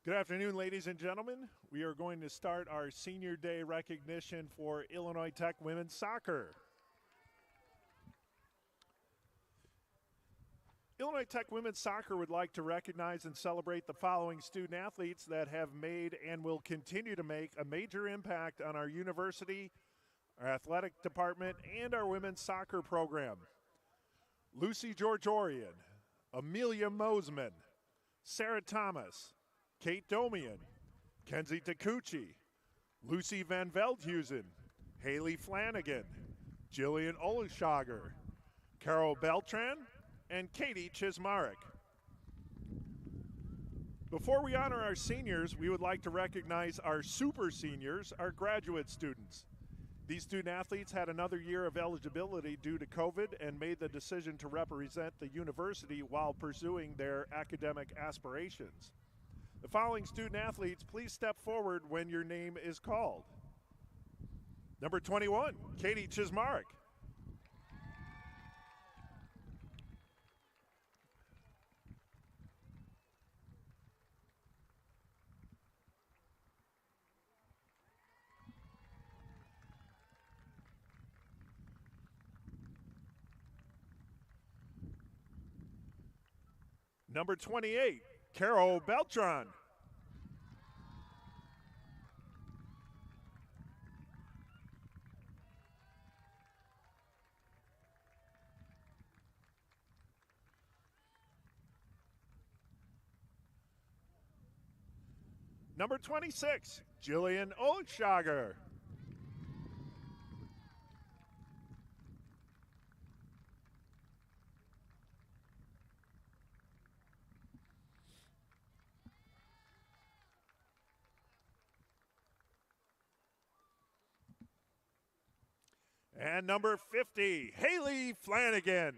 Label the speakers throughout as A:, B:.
A: Good afternoon, ladies and gentlemen. We are going to start our Senior Day recognition for Illinois Tech women's soccer. Illinois Tech women's soccer would like to recognize and celebrate the following student athletes that have made and will continue to make a major impact on our university, our athletic department, and our women's soccer program. Lucy Georgiorian, Amelia Mosman, Sarah Thomas, Kate Domian, Kenzie Takuchi, Lucy Van Veldhuizen, Haley Flanagan, Jillian Olishager, Carol Beltran, and Katie Chismarek. Before we honor our seniors, we would like to recognize our super seniors, our graduate students. These student athletes had another year of eligibility due to COVID and made the decision to represent the university while pursuing their academic aspirations. The following student athletes, please step forward when your name is called. Number 21, Katie Chismarek. Number 28, Carol Beltran. Number 26, Jillian Olishager. And number 50, Haley Flanagan.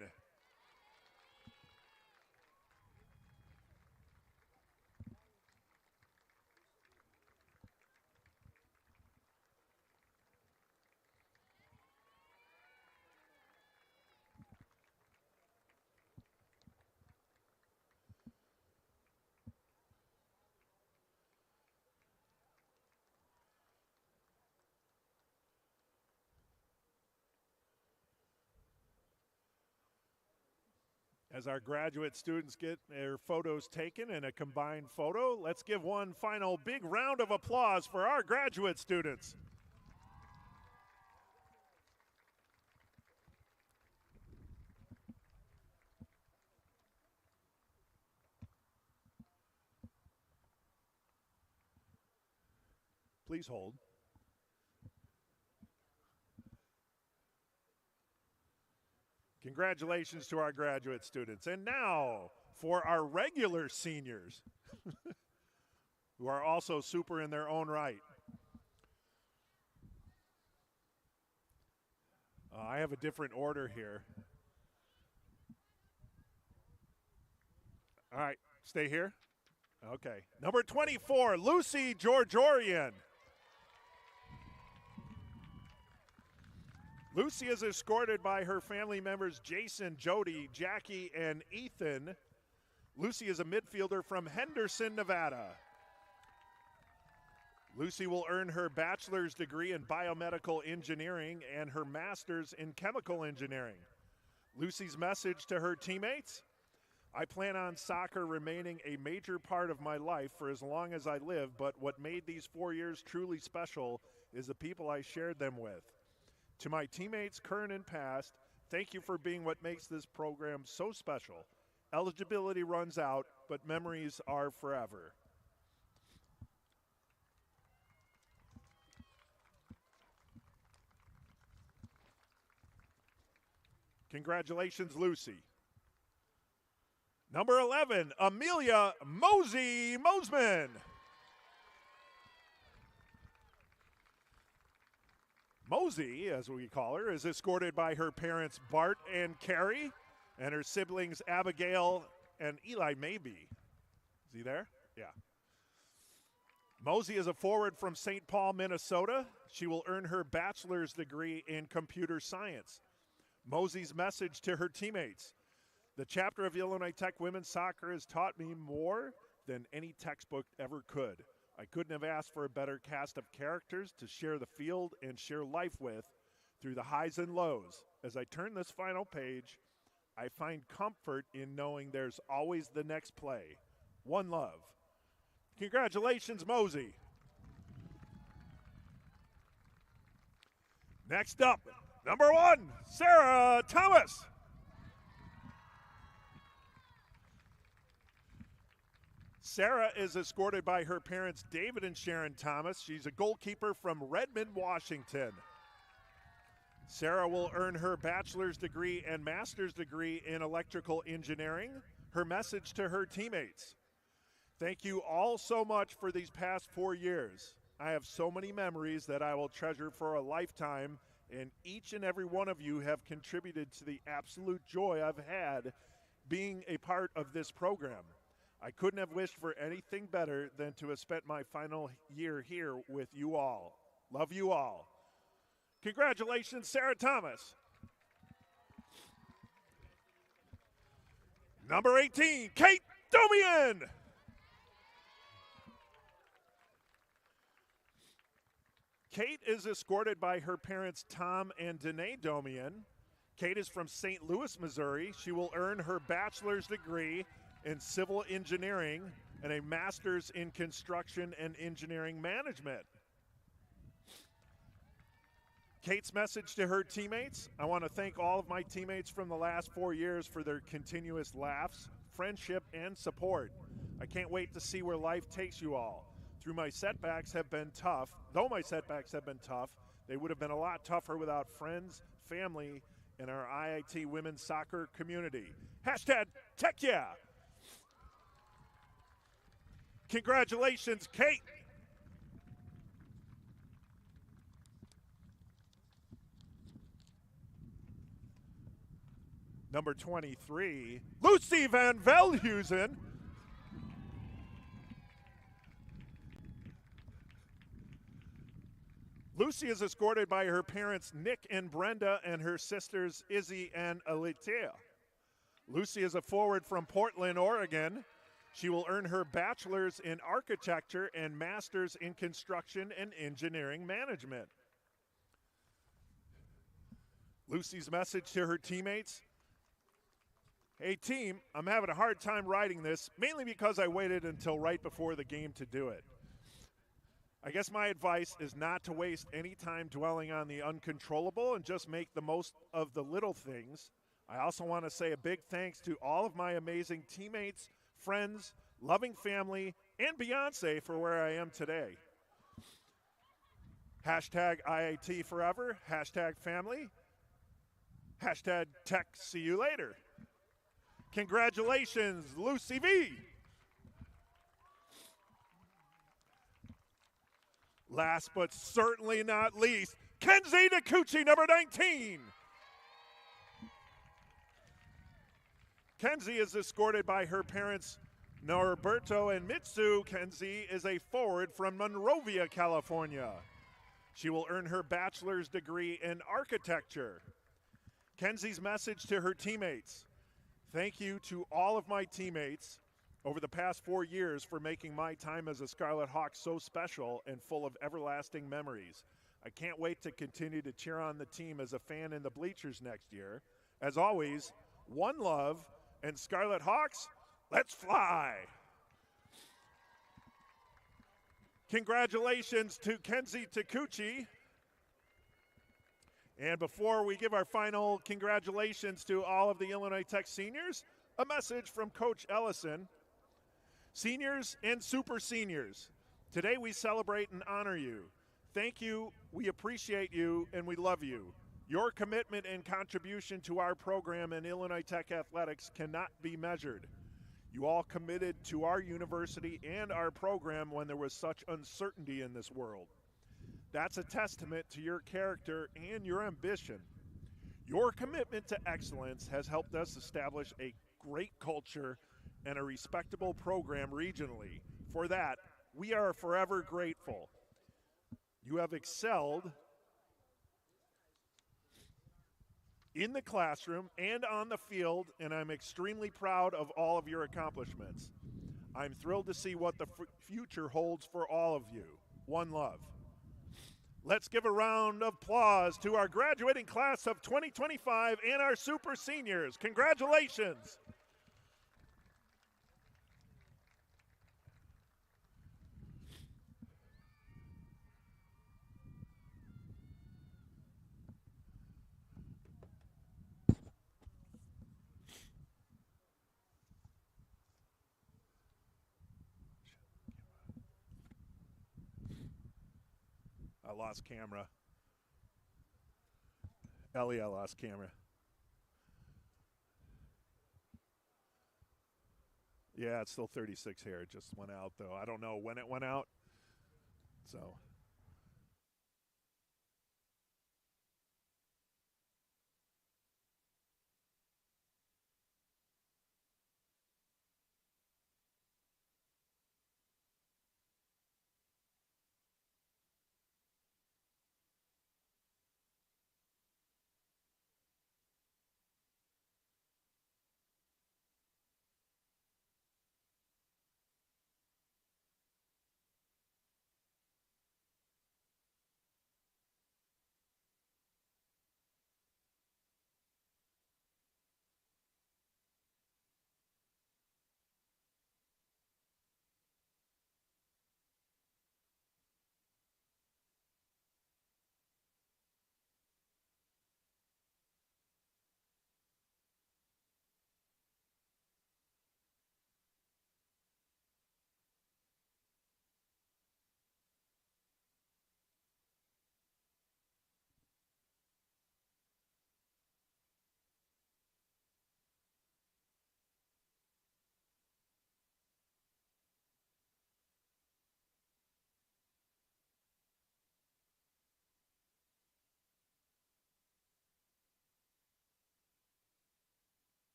A: As our graduate students get their photos taken in a combined photo, let's give one final big round of applause for our graduate students. Please hold. Congratulations to our graduate students. And now for our regular seniors, who are also super in their own right. I have a different order here. All right, stay here. Okay. Number 24, Lucy Georgiorian. Lucy is escorted by her family members Jason, Jody, Jackie, and Ethan. Lucy is a midfielder from Henderson, Nevada. Lucy will earn her bachelor's degree in biomedical engineering and her master's in chemical engineering. Lucy's message to her teammates: I plan on soccer remaining a major part of my life for as long as I live, but what made these 4 years truly special is the people I shared them with. To my teammates, current and past, thank you for being what makes this program so special. Eligibility runs out, but memories are forever. Congratulations, Lucy. Number 11, Amelia Mosman. Mosey, as we call her, is escorted by her parents Bart and Carrie and her siblings Abigail and Eli Maybe. Is he there? Yeah. Mosey is a forward from St. Paul, Minnesota. She will earn her bachelor's degree in computer science. Mosey's message to her teammates: the chapter of Illinois Tech women's soccer has taught me more than any textbook ever could. I couldn't have asked for a better cast of characters to share the field and share life with through the highs and lows. As I turn this final page, I find comfort in knowing there's always the next play. One love. Congratulations, Mosey. Next up, number 1, Sarah Thomas. Sarah is escorted by her parents, David and Sharon Thomas. She's a goalkeeper from Redmond, Washington. Sarah will earn her bachelor's degree and master's degree in electrical engineering. Her message to her teammates: thank you all so much for these past 4 years. I have so many memories that I will treasure for a lifetime, and each and every one of you have contributed to the absolute joy I've had being a part of this program. I couldn't have wished for anything better than to have spent my final year here with you all. Love you all. Congratulations, Sarah Thomas. Number 18, Kate Domian. Kate is escorted by her parents, Tom and Danae Domian. Kate is from St. Louis, Missouri. She will earn her bachelor's degree in civil engineering and a master's in construction and engineering management. Kate's message to her teammates: I want to thank all of my teammates from the last 4 years for their continuous laughs, friendship, and support. I can't wait to see where life takes you all. Though my setbacks have been tough, they would have been a lot tougher without friends, family, and our IIT women's soccer community. Hashtag Tech Yeah. Congratulations, Kate. Number 23, Lucy Van Velhuizen. Lucy is escorted by her parents, Nick and Brenda, and her sisters, Izzy and Alicia. Lucy is a forward from Portland, Oregon. She will earn her bachelor's in architecture and master's in construction and engineering management. Lucy's message to her teammates: hey team, I'm having a hard time writing this, mainly because I waited until right before the game to do it. I guess my advice is not to waste any time dwelling on the uncontrollable and just make the most of the little things. I also want to say a big thanks to all of my amazing teammates, friends, loving family, and Beyonce for where I am today. Hashtag IIT forever, hashtag family, hashtag tech see you later. Congratulations, Lucy V. Last but certainly not least, Kenzie Takuchi, number 19. Kenzie is escorted by her parents, Norberto and Mitsu. Kenzie is a forward from Monrovia, California. She will earn her bachelor's degree in architecture. Kenzie's message to her teammates: thank you to all of my teammates over the past 4 years for making my time as a Scarlet Hawk so special and full of everlasting memories. I can't wait to continue to cheer on the team as a fan in the bleachers next year. As always, one love, and Scarlet Hawks, let's fly. Congratulations to Kenzie Takuchi. And before we give our final congratulations to all of the Illinois Tech seniors, a message from Coach Ellison. Seniors and super seniors, today we celebrate and honor you. Thank you, we appreciate you, and we love you. Your commitment and contribution to our program and Illinois Tech athletics cannot be measured. You all committed to our university and our program when there was such uncertainty in this world. That's a testament to your character and your ambition. Your commitment to excellence has helped us establish a great culture and a respectable program regionally. For that, we are forever grateful. You have excelled in the classroom and on the field, and I'm extremely proud of all of your accomplishments. I'm thrilled to see what the future holds for all of you. One love. Let's give a round of applause to our graduating class of 2025 and our super seniors. Congratulations. I lost camera. Ellie, I lost camera. Yeah, it's still 36 here. It just went out, though. I don't know when it went out. So.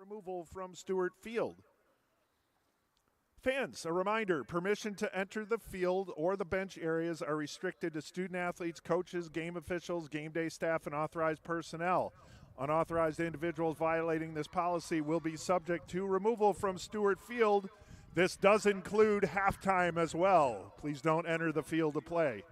A: removal from Stewart Field. Fans, a reminder, permission to enter the field or the bench areas are restricted to student athletes, coaches, game officials, game day staff, and authorized personnel. Unauthorized individuals violating this policy will be subject to removal from Stewart Field. This does include halftime as well. Please don't enter the field to play.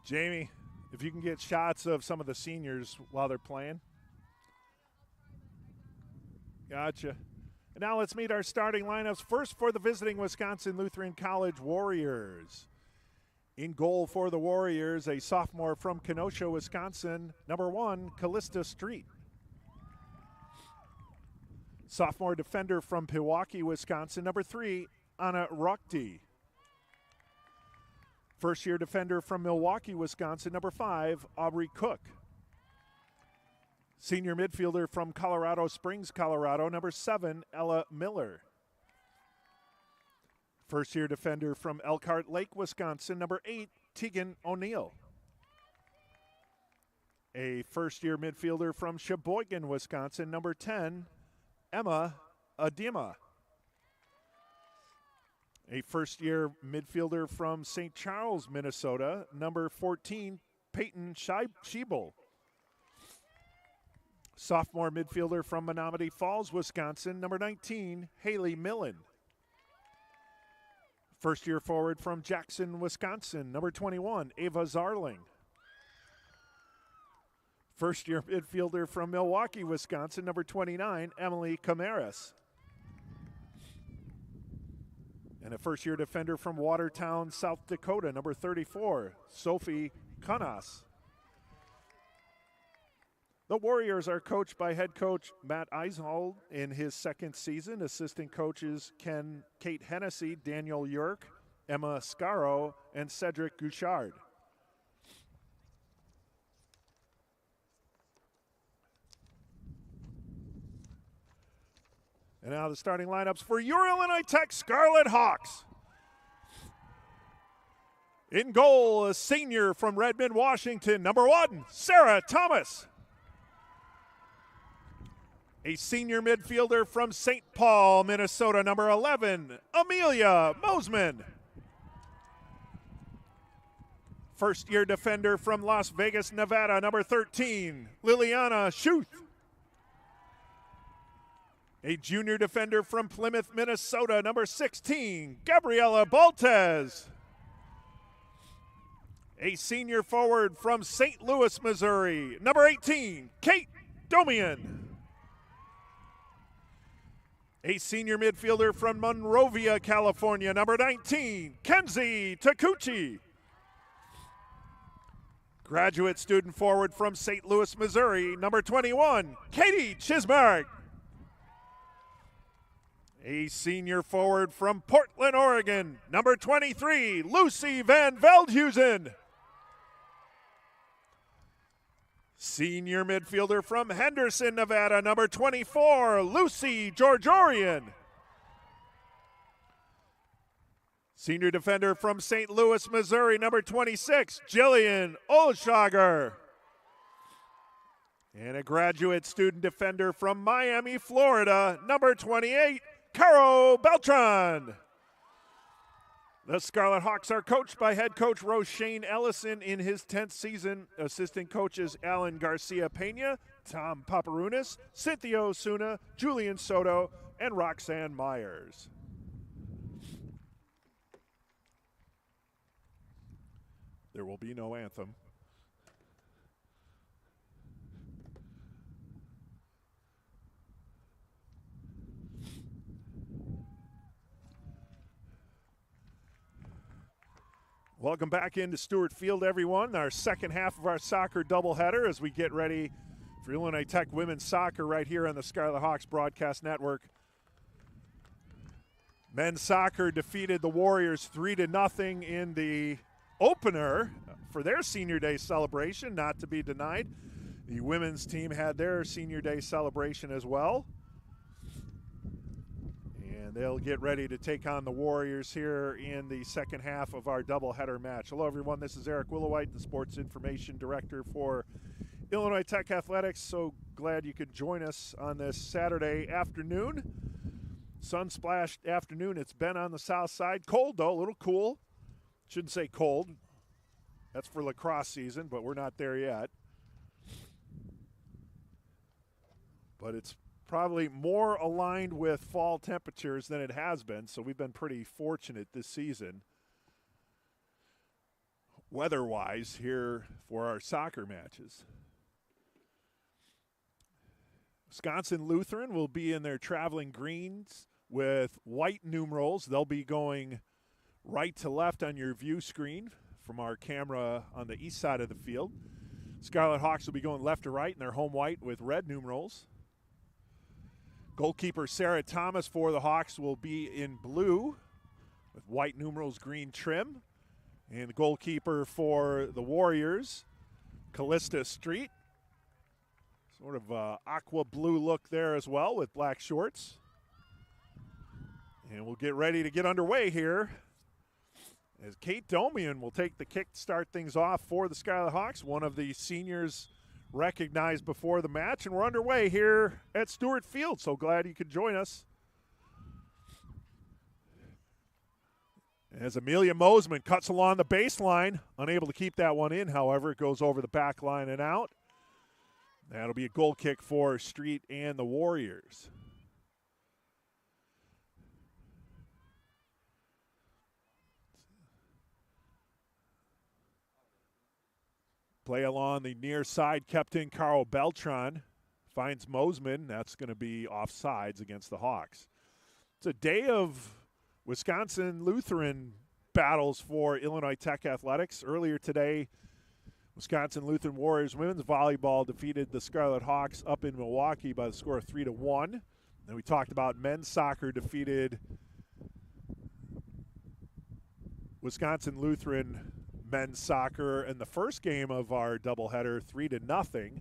A: Jamie, if you can get shots of some of the seniors while they're playing. Gotcha. And now let's meet our starting lineups. First for the visiting Wisconsin Lutheran College Warriors. In goal for the Warriors, a sophomore from Kenosha, Wisconsin, number 1, Callista Street. Sophomore defender from Pewaukee, Wisconsin, number 3, Anna Rockty. First-year defender from Milwaukee, Wisconsin, number 5, Aubrey Cook. Senior midfielder from Colorado Springs, Colorado, number 7, Ella Miller. First-year defender from Elkhart Lake, Wisconsin, number 8, Tegan O'Neill. A first-year midfielder from Sheboygan, Wisconsin, number 10, Emma Adima. A first-year midfielder from St. Charles, Minnesota, number 14, Peyton Schiebel. Sophomore midfielder from Menominee Falls, Wisconsin, number 19, Haley Millen. First-year forward from Jackson, Wisconsin, number 21, Ava Zarling. First-year midfielder from Milwaukee, Wisconsin, number 29, Emily Camaras. And a first-year defender from Watertown, South Dakota, number 34, Sophie Kanas. The Warriors are coached by head coach Matt Eisenhold in his second season. Assistant coaches Kate Hennessy, Daniel Yerk, Emma Scaro, and Cedric Gouchard. And now the starting lineups for your Illinois Tech Scarlet Hawks. In goal, a senior from Redmond, Washington, number 1, Sarah Thomas. A senior midfielder from St. Paul, Minnesota, number 11, Amelia Mosman. First-year defender from Las Vegas, Nevada, number 13, Liliana Schuth. A junior defender from Plymouth, Minnesota, number 16, Gabriela Baltez. A senior forward from St. Louis, Missouri, number 18, Kate Domian. A senior midfielder from Monrovia, California, number 19, Kenzie Takuchi. Graduate student forward from St. Louis, Missouri, number 21, Katie Chismark. A senior forward from Portland, Oregon, number 23, Lucy Van Veldhuizen. Senior midfielder from Henderson, Nevada, number 24, Lucy Georgiorian. Senior defender from St. Louis, Missouri, number 26, Jillian Olshager. And a graduate student defender from Miami, Florida, number 28, Caro Beltran. The Scarlet Hawks are coached by head coach Roshane Ellison in his 10th season. Assistant coaches Alan Garcia Pena, Tom Paparunas, Cynthia Osuna, Julian Soto, and Roxanne Myers. There will be no anthem. Welcome back into Stewart Field, everyone. Our second half of our soccer doubleheader as we get ready for Illinois Tech women's soccer right here on the Scarlet Hawks Broadcast Network. Men's soccer defeated the Warriors 3-0 in the opener for their Senior Day celebration, not to be denied. The women's team had their Senior Day celebration as well. And they'll get ready to take on the Warriors here in the second half of our doubleheader match. Hello, everyone. This is Eric Willowhite, the Sports Information Director for Illinois Tech Athletics. So glad you could join us on this Saturday afternoon. Sun-splashed afternoon. It's been on the south side. Cold, though, a little cool. Shouldn't say cold. That's for lacrosse season, but we're not there yet. But it's probably more aligned with fall temperatures than it has been, so we've been pretty fortunate this season weather-wise here for our soccer matches. Wisconsin Lutheran will be in their traveling greens with white numerals. They'll be going right to left on your view screen from our camera on the east side of the field. Scarlet Hawks will be going left to right in their home white with red numerals. Goalkeeper Sarah Thomas for the Hawks will be in blue with white numerals, green trim. And the goalkeeper for the Warriors, Callista Street. Sort of aqua blue look there as well with black shorts. And we'll get ready to get underway here as Kate Domian will take the kick to start things off for the Scarlet Hawks, one of the seniors recognized before the match, and we're underway here at Stewart Field. So glad you could join us. As Amelia Mosman cuts along the baseline, unable to keep that one in, however, it goes over the back line and out. That'll be a goal kick for Street and the Warriors. Play along the near side, kept in Carl Beltran. Finds Mosman. That's going to be offsides against the Hawks. It's a day of Wisconsin Lutheran battles for Illinois Tech Athletics. Earlier today, Wisconsin Lutheran Warriors women's volleyball defeated the Scarlet Hawks up in Milwaukee by the score of 3-1. Then we talked about men's soccer defeated Wisconsin Lutheran men's soccer in the first game of our doubleheader 3-0.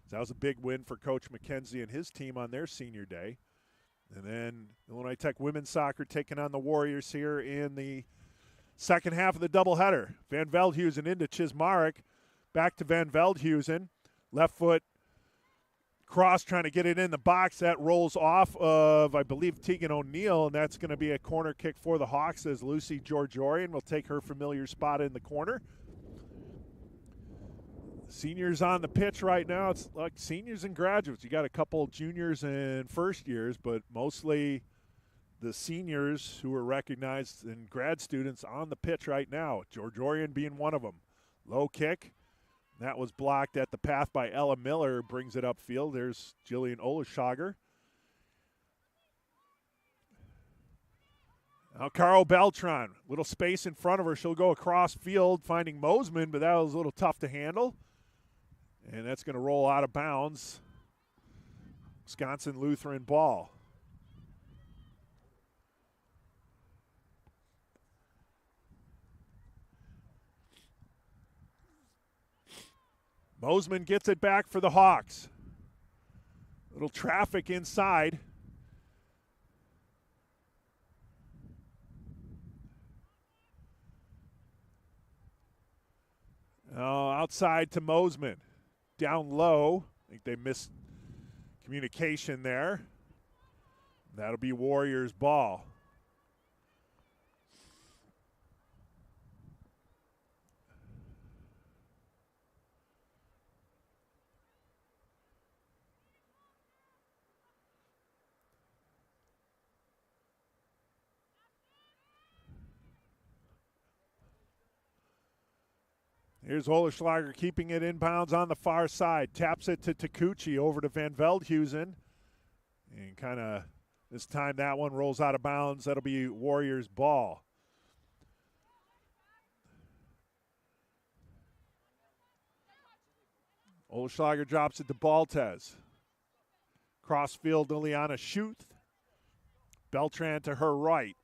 A: That was a big win for Coach McKenzie and his team on their senior day. And then Illinois Tech women's soccer taking on the Warriors here in the second half of the doubleheader. Van Veldhuizen into Chismarek. Back to Van Veldhuizen. Left foot cross trying to get it in the box. That rolls off of, I believe, Tegan O'Neill, and that's going to be a corner kick for the Hawks as Lucy Georgiorian will take her familiar spot in the corner. Seniors on the pitch right now. It's like seniors and graduates. You got a couple juniors and first years, but mostly the seniors who are recognized and grad students on the pitch right now. Georgiorian being one of them. Low kick. That was blocked at the path by Ella Miller, brings it upfield. There's Jillian Olashager. Now Carl Beltran, little space in front of her. She'll go across field finding Mosman, but that was a little tough to handle. And that's going to roll out of bounds. Wisconsin Lutheran ball. Mosman gets it back for the Hawks. Little traffic inside. Outside to Mosman. Down low. I think they missed communication there. That'll be Warriors ball. Here's Oleschlager keeping it inbounds on the far side. Taps it to Takuchi over to Van Veldhuizen. And kind of this time that one rolls out of bounds. That'll be Warriors ball. Oleschlager drops it to Baltez. Crossfield to Liana Schuth. Beltran to her right.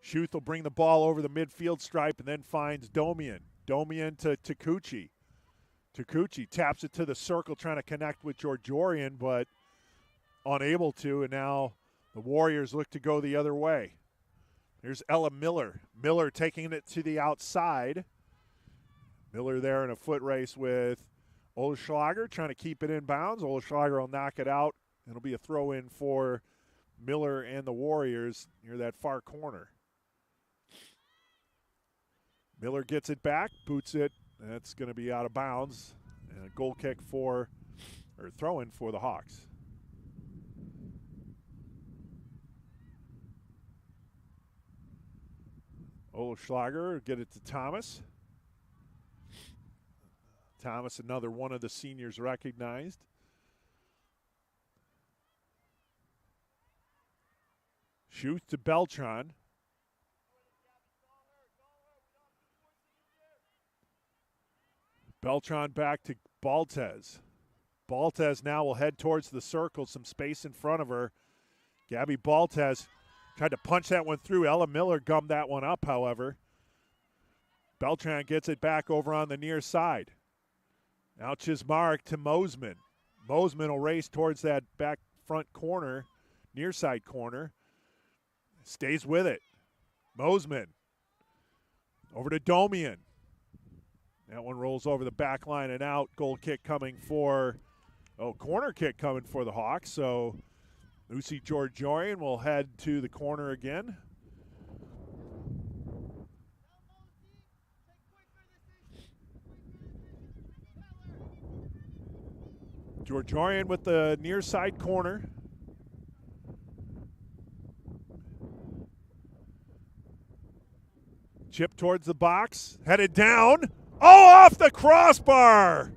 A: Schuth will bring the ball over the midfield stripe and then finds Domian. Domian to Takuchi. Takuchi taps it to the circle, trying to connect with Georgiorian, but unable to, and now the Warriors look to go the other way. Here's Ella Miller. Miller taking it to the outside. Miller there in a foot race with Oleschlager, trying to keep it in bounds. Oleschlager will knock it out. It'll be a throw-in for Miller and the Warriors near that far corner. Miller gets it back, boots it. That's going to be out of bounds. And a goal kick or throw-in for the Hawks. Oleschlager get it to Thomas. Thomas, another one of the seniors recognized. Schuth to Beltran. Beltran back to Baltez. Baltez now will head towards the circle, some space in front of her. Gabby Baltez tried to punch that one through. Ella Miller gummed that one up, however. Beltran gets it back over on the near side. Now Chismark to Mosman. Mosman will race towards that back front corner, near side corner. Stays with it. Mosman over to Domian. That one rolls over the back line and out. Goal kick coming for, corner kick coming for the Hawks. So Lucy Georgiorian will head to the corner again. Georgiorian with the near side corner. Chip towards the box, headed down. Oh, off the crossbar.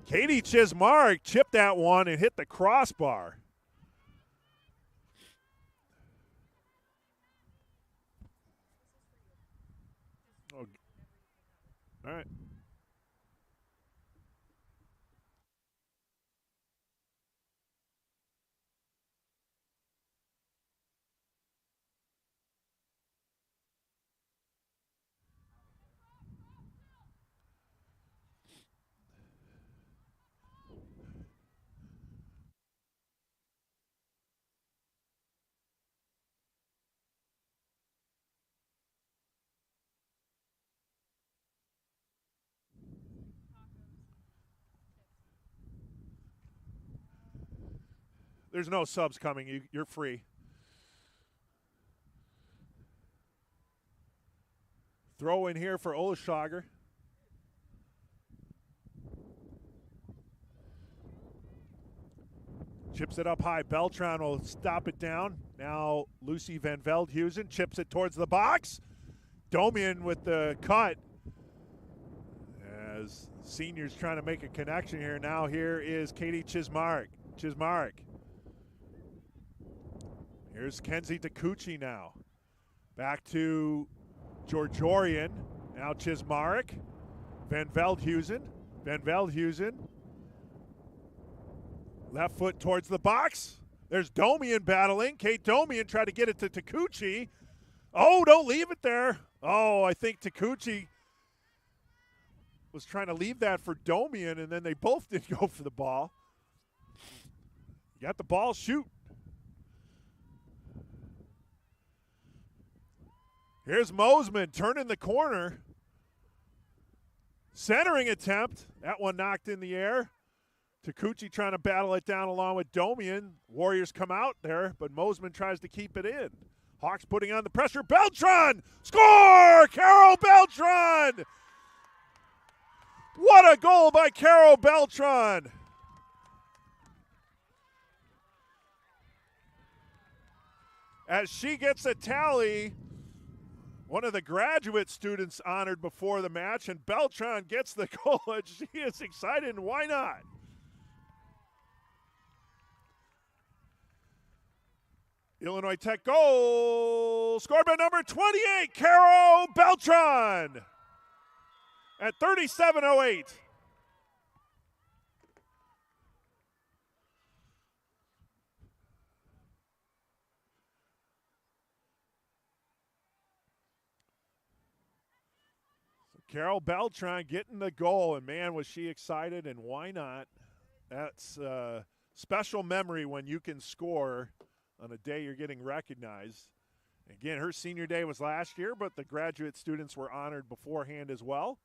A: Katie Chismark chipped that one and hit the crossbar. Oh. All right. There's no subs coming. You're free. Throw in here for Oleschlager. Chips it up high. Beltran will stop it down. Now Lucy Van Veldhuizen chips it towards the box. Domian with the cut. As seniors trying to make a connection here. Now here is Katie Chismark. Here's Kenzie Takuchi now. Back to Georgiorian. Now Chismark. Van Veldhuizen. Left foot towards the box. There's Domian battling. Kate Domian tried to get it to Takuchi. Oh, don't leave it there. Oh, I think Takuchi was trying to leave that for Domian, and then they both didn't go for the ball. You got the ball, shoot. Here's Mosman turning the corner. Centering attempt. That one knocked in the air. Takuchi trying to battle it down along with Domian. Warriors come out there, but Mosman tries to keep it in. Hawks putting on the pressure. Beltran! Score! Carol Beltran! What a goal by Carol Beltran! As she gets a tally One of the graduate students honored before the match, and Beltran gets the goal, and she is excited, and why not? Illinois Tech goal, scored by number 28, Caro Beltran, at 37:08. Carol Beltran getting the goal, and man, was she excited, and why not? That's a special memory when you can score on a day you're getting recognized. Again, her senior day was last year, but the graduate students were honored beforehand as well.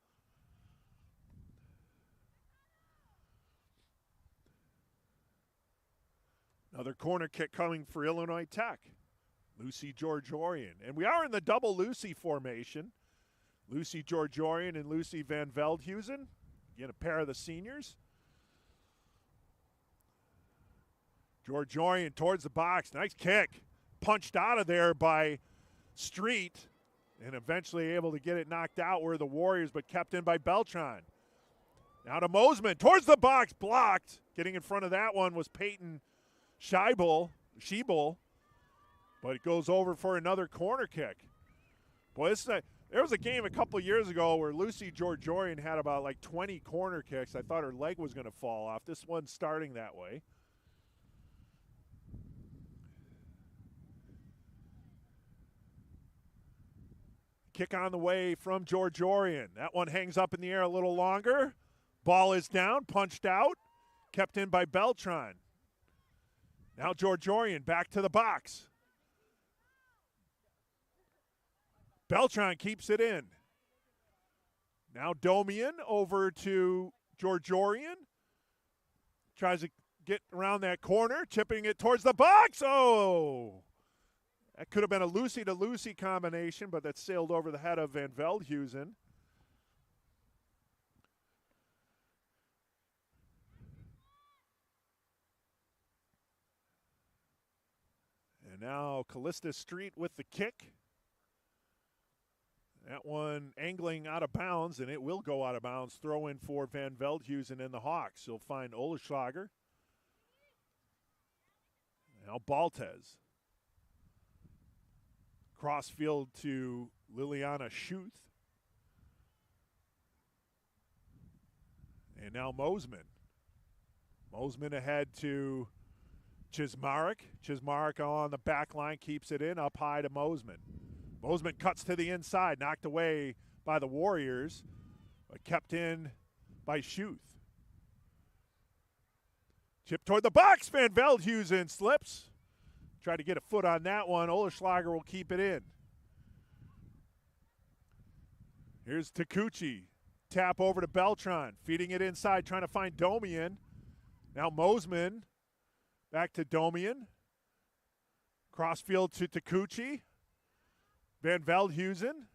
A: Another corner kick coming for Illinois Tech. Lucy Georgiorian. And we are in the double Lucy formation. Lucy Georgiorian and Lucy Van Veldhuizen. Again, a pair of the seniors. Georgiorian towards the box. Nice kick. Punched out of there by Street. And eventually able to get it knocked out were the Warriors, but kept in by Beltran. Now to Mosman. Towards the box. Blocked. Getting in front of that one was Peyton Scheibel. But it goes over for another corner kick. Boy, this is there was a game a couple of years ago where Lucy Georgiorian had about like 20 corner kicks. I thought her leg was going to fall off. This one's starting that way. Kick on the way from Georgiorian. That one hangs up in the air a little longer. Ball is down, punched out, kept in by Beltran. Now Georgiorian back to the box. Beltran keeps it in. Now Domian over to Georgiorian. Tries to get around that corner, chipping it towards the box. Oh! That could have been a Lucy-to-Lucy combination, but that sailed over the head of Van Veldhuizen. And now Callista Street with the kick. That one angling out of bounds, and it will go out of bounds. Throw in for Van Veldhuizen and the Hawks. He'll find Oleschlager. Now Baltez. Crossfield to Liliana Schuth. And now Mosman. Mosman ahead to Chismarek. Chismarek on the back line, keeps it in, up high to Mosman. Mosman cuts to the inside, knocked away by the Warriors, but kept in by Schuth. Chip toward the box, Van Veldhuizen slips. Tried to get a foot on that one. Oleschlager will keep it in. Here's Takuchi. Tap over to Beltran. Feeding it inside, trying to find Domian. Now Mosman. Back to Domian. Crossfield to Takuchi. Van Veldhuizen.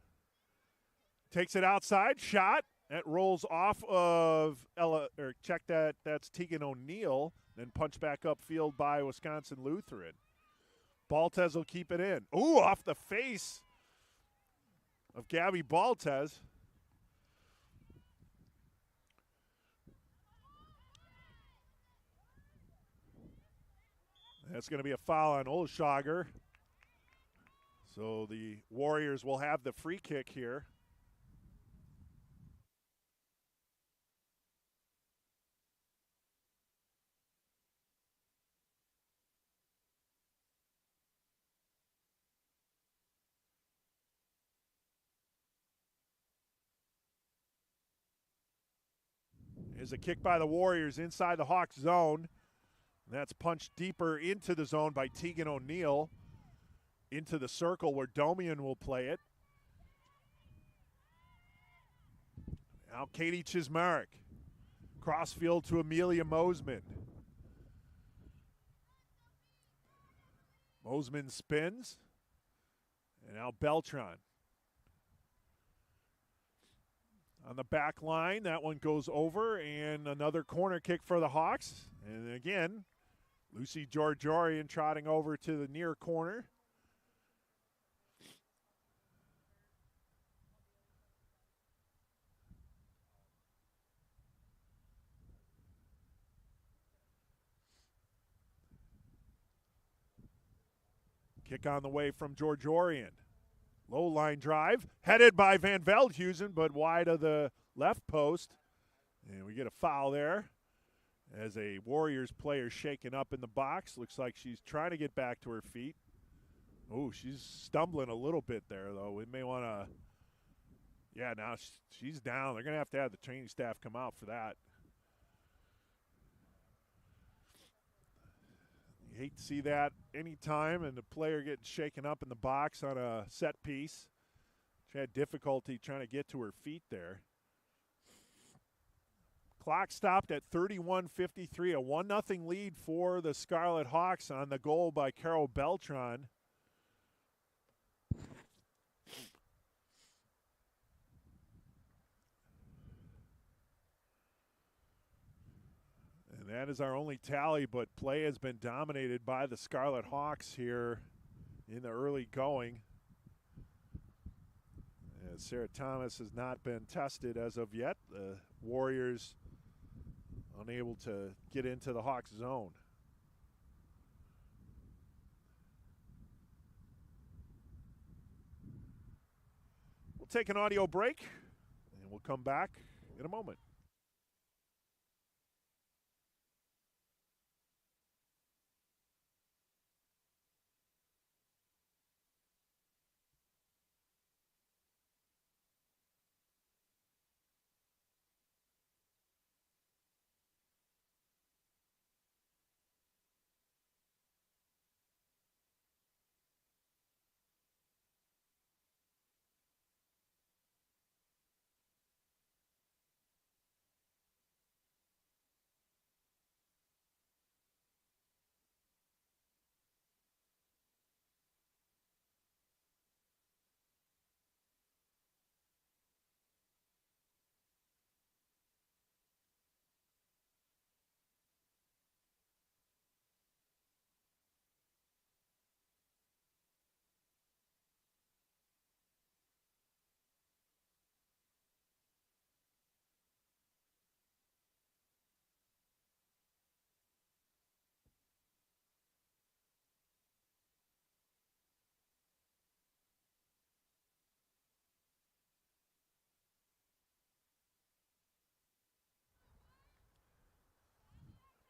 A: Takes it outside. Shot. That rolls off of check that. That's Tegan O'Neill. Then punched back upfield by Wisconsin Lutheran. Baltez will keep it in. Ooh, off the face of Gabby Baltez. That's going to be a foul on Oleschlager. So the Warriors will have the free kick here. Here's a kick by the Warriors inside the Hawks zone. And that's punched deeper into the zone by Tegan O'Neill. Into the circle where Domian will play it. Now Katie Chismarek. Crossfield to Amelia Mosman. Mosman spins. And now Beltran. On the back line, that one goes over, and another corner kick for the Hawks. And again, Lucy Georgiorian trotting over to the near corner. Kick on the way from George Orion. Low line drive, headed by Van Veldhuizen, but wide of the left post. And we get a foul there as a Warriors player shaken up in the box. Looks like she's trying to get back to her feet. Oh, she's stumbling a little bit there, though. We may want to, yeah, now she's down. They're going to have the training staff come out for that. You hate to see that anytime, and the player getting shaken up in the box on a set piece. She had difficulty trying to get to her feet there. Clock stopped at 31:53, a 1-0 lead for the Scarlet Hawks on the goal by Carol Beltran. And that is our only tally, but play has been dominated by the Scarlet Hawks here in the early going. As Sarah Thomas has not been tested as of yet. The Warriors unable to get into the Hawks zone. We'll take an audio break, and we'll come back in a moment.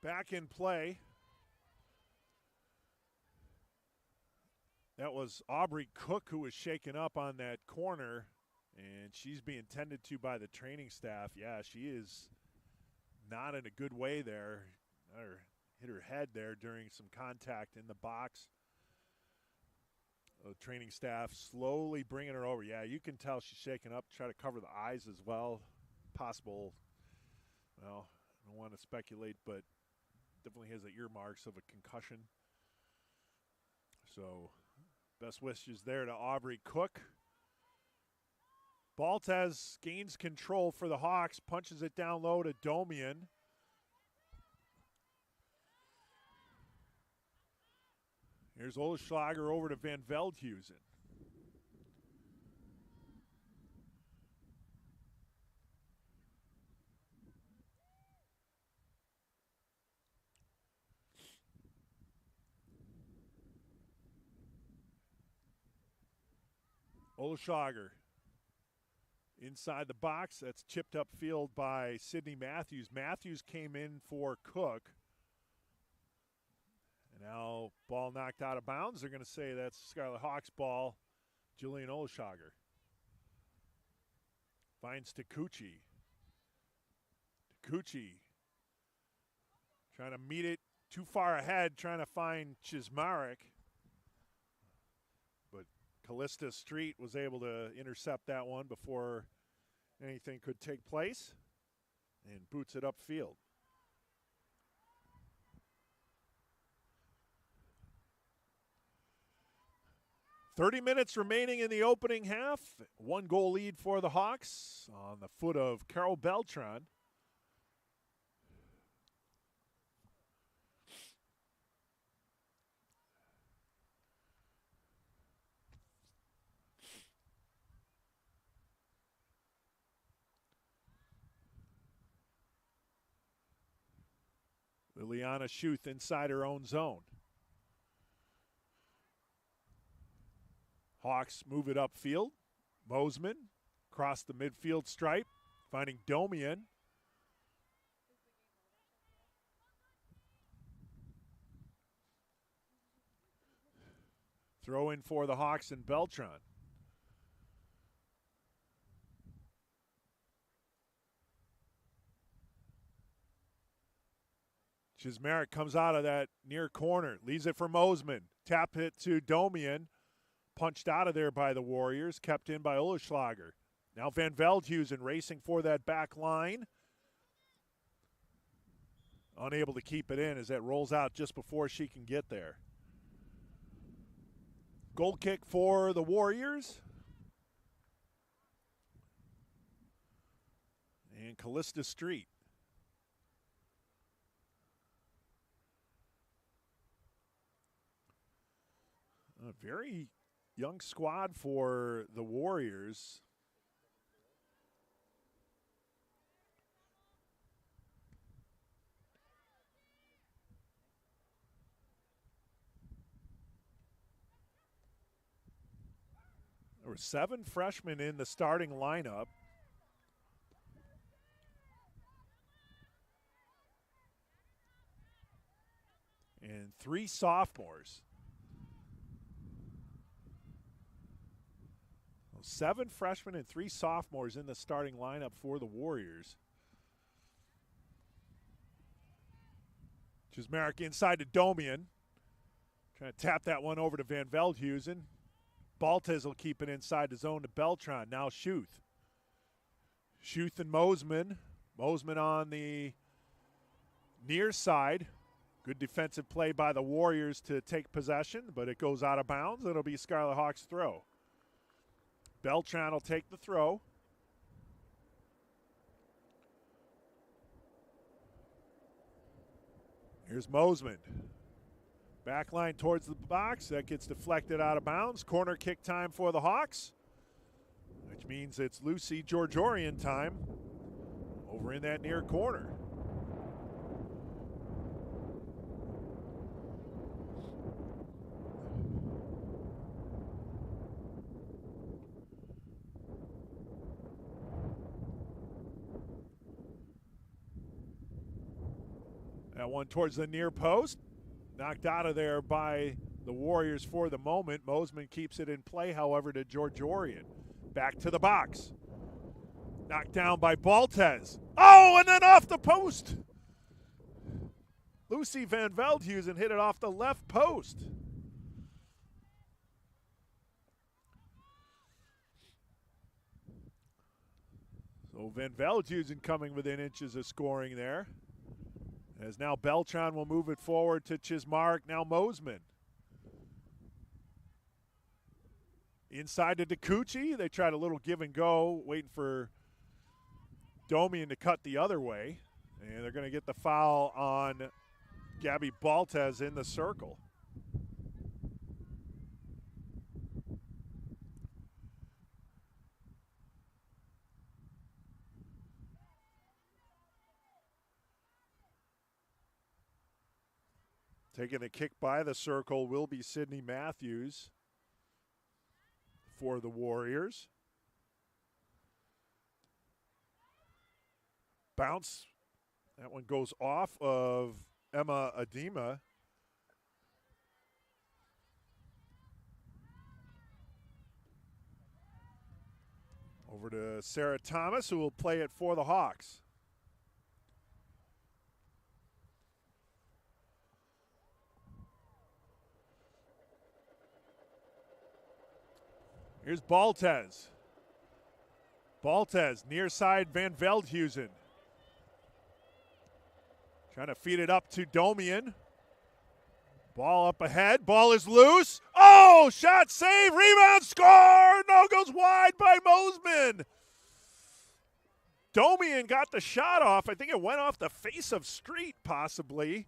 A: Back in play. That was Aubrey Cook who was shaken up on that corner, and she's being tended to by the training staff. Yeah, she is not in a good way there. Hit her head there during some contact in the box. The training staff slowly bringing her over. Yeah, you can tell she's shaken up. Try to cover the eyes as well. Possible, well, I don't want to speculate, but definitely has the earmarks of a concussion. So best wishes there to Aubrey Cook. Baltez gains control for the Hawks, punches it down low to Domian. Here's Olschlager over to Van Veldhuizen. Olschlager inside the box. That's chipped up field by Sydney Matthews. Matthews came in for Cook. And now ball knocked out of bounds. They're going to say that's Scarlet Hawks ball. Julian Olschlager finds Takuchi. Takuchi trying to meet it too far ahead, trying to find Chismarek. But Callista Street was able to intercept that one before anything could take place and boots it upfield. .30 minutes remaining in the opening half. 1-goal lead for the Hawks on the foot of Carol Beltran. Liliana Schuth inside her own zone. Hawks move it upfield. Mosman across the midfield stripe, finding Domian. Throw in for the Hawks and Beltran. Chismeric comes out of that near corner, leaves it for Mosman. Tap it to Domian. Punched out of there by the Warriors, kept in by Oleschlager. Now Van Veldhuizen racing for that back line. Unable to keep it in as that rolls out just before she can get there. Goal kick for the Warriors. And Callista Street. A very young squad for the Warriors. There were 7 freshmen in the starting lineup. And 3 sophomores. 7 freshmen and 3 sophomores in the starting lineup for the Warriors. Chismeric inside to Domian. Trying to tap that one over to Van Veldhuizen. Baltes will keep it inside the zone to Beltran. Now Schuth. Schuth and Mosman. Mosman on the near side. Good defensive play by the Warriors to take possession, but it goes out of bounds. It'll be Scarlet Hawks' throw. Beltran will take the throw. Here's Mosman. Backline towards the box. That gets deflected out of bounds. Corner kick time for the Hawks, which means it's Lucy Georgiorian time over in that near corner. That one towards the near post. Knocked out of there by the Warriors for the moment. Mosman keeps it in play, however, to Georgiorian. Back to the box. Knocked down by Baltes. Oh, and then off the post. Lucy Van Veldhuizen hit it off the left post. So Van Veldhuizen coming within inches of scoring there. As now Beltran will move it forward to Chismeric, now Mosman. Inside to DeCucci. They tried a little give and go, waiting for Domian to cut the other way. And they're going to get the foul on Gabby Baltes in the circle. Taking the kick by the circle will be Sydney Matthews for the Warriors. Bounce. That one goes off of Emma Adema. Over to Sarah Thomas, who will play it for the Hawks. Here's Baltes. Baltes, near side Van Veldhuizen. Trying to feed it up to Domian. Ball up ahead. Ball is loose. Oh, shot save, rebound, score! No, goes wide by Mosman. Domian got the shot off. I think it went off the face of Street, possibly.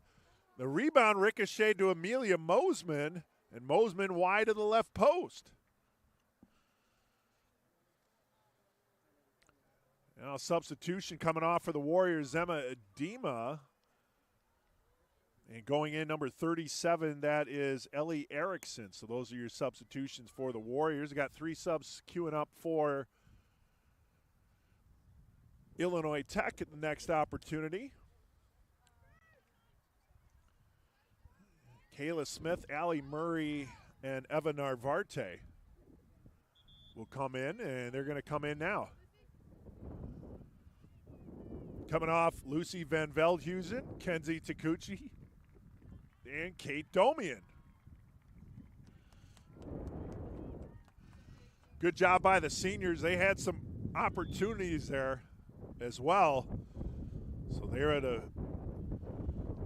A: The rebound ricocheted to Amelia Mosman, and Mosman wide of the left post. Now substitution coming off for the Warriors, Emma Adema. And going in number 37, that is Ellie Erickson. So those are your substitutions for the Warriors. We got 3 subs queuing up for Illinois Tech at the next opportunity. Kayla Smith, Allie Murray, and Eva Narvarte will come in, and they're going to come in now. Coming off Lucy Van Veldhuizen, Kenzie Takuchi, and Kate Domian. Good job by the seniors. They had some opportunities there as well. So they were to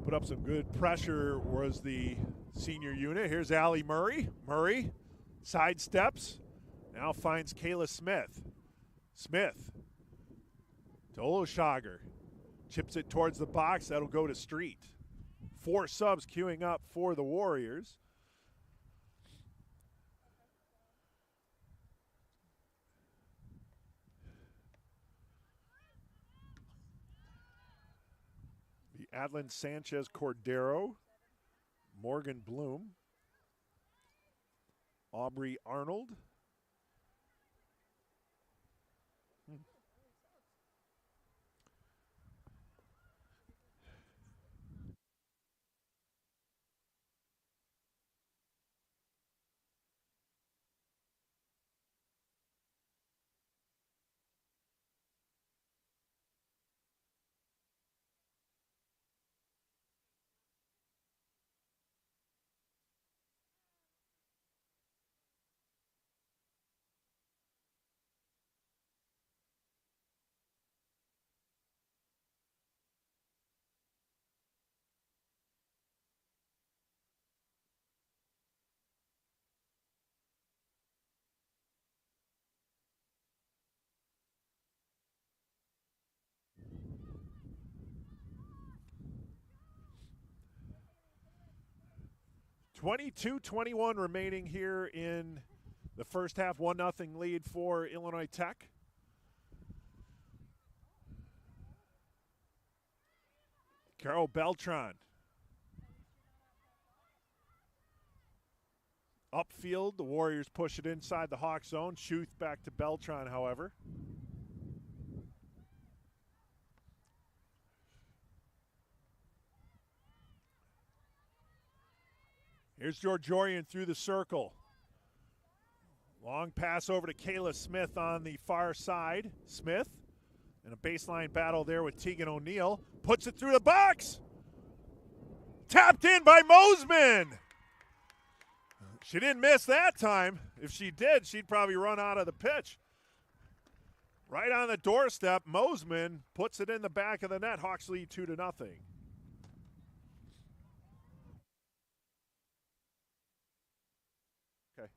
A: put up some good pressure was the senior unit. Here's Allie Murray. Murray sidesteps. Now finds Kayla Smith. Smith to Oloshager. Chips it towards the box. That'll go to Street. 4 subs queuing up for the Warriors. The Adlin Sanchez Cordero, Morgan Bloom, Aubrey Arnold. 22-21 remaining here in the first half. 1-0 lead for Illinois Tech. Carol Beltran. Upfield, the Warriors push it inside the Hawk zone. Schuth back to Beltran, however. Here's Georgiorian through the circle. Long pass over to Kayla Smith on the far side. Smith in a baseline battle there with Tegan O'Neill. Puts it through the box. Tapped in by Mosman. She didn't miss that time. If she did, she'd probably run out of the pitch. Right on the doorstep, Mosman puts it in the back of the net. Hawks lead 2-0. Okay.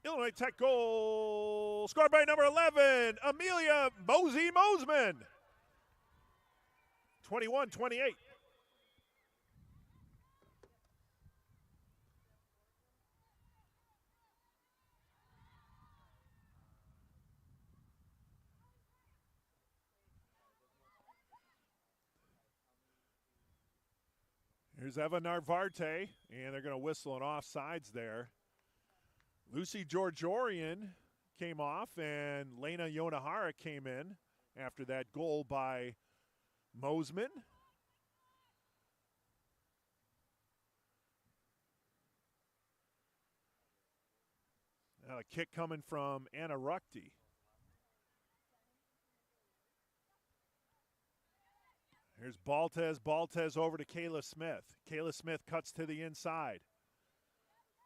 A: Illinois Tech goal scored by number 11, Amelia Mosey Mosman. 21-28. Here's Eva Narvarte, and they're going to whistle an offsides there. Lucy Georgiorian came off, and Lena Yonahara came in after that goal by Mosman. Now a kick coming from Anna Ruckty. Here's Baltez. Baltez over to Kayla Smith. Kayla Smith cuts to the inside.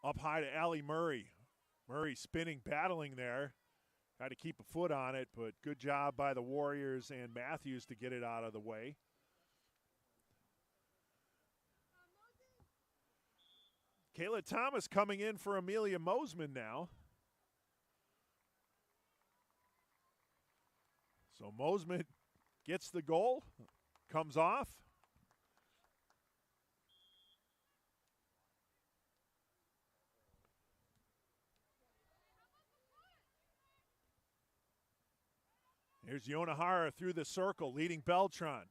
A: Up high to Allie Murray. Murray spinning, battling there. Tried to keep a foot on it, but good job by the Warriors and Matthews to get it out of the way. Kayla Thomas coming in for Amelia Mosman now. So Mosman gets the goal, comes off. Here's Yonahara through the circle, leading Beltran.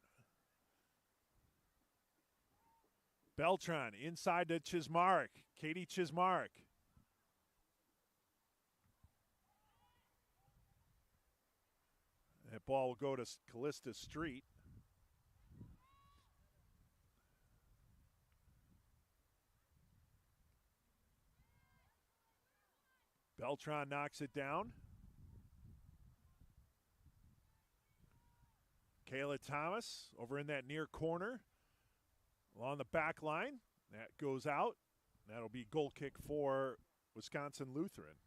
A: Beltran inside to Chismark. Katie Chismark. That ball will go to Callista Street. Beltran knocks it down. Kayla Thomas over in that near corner along the back line. That goes out. That'll be goal kick for Wisconsin Lutheran.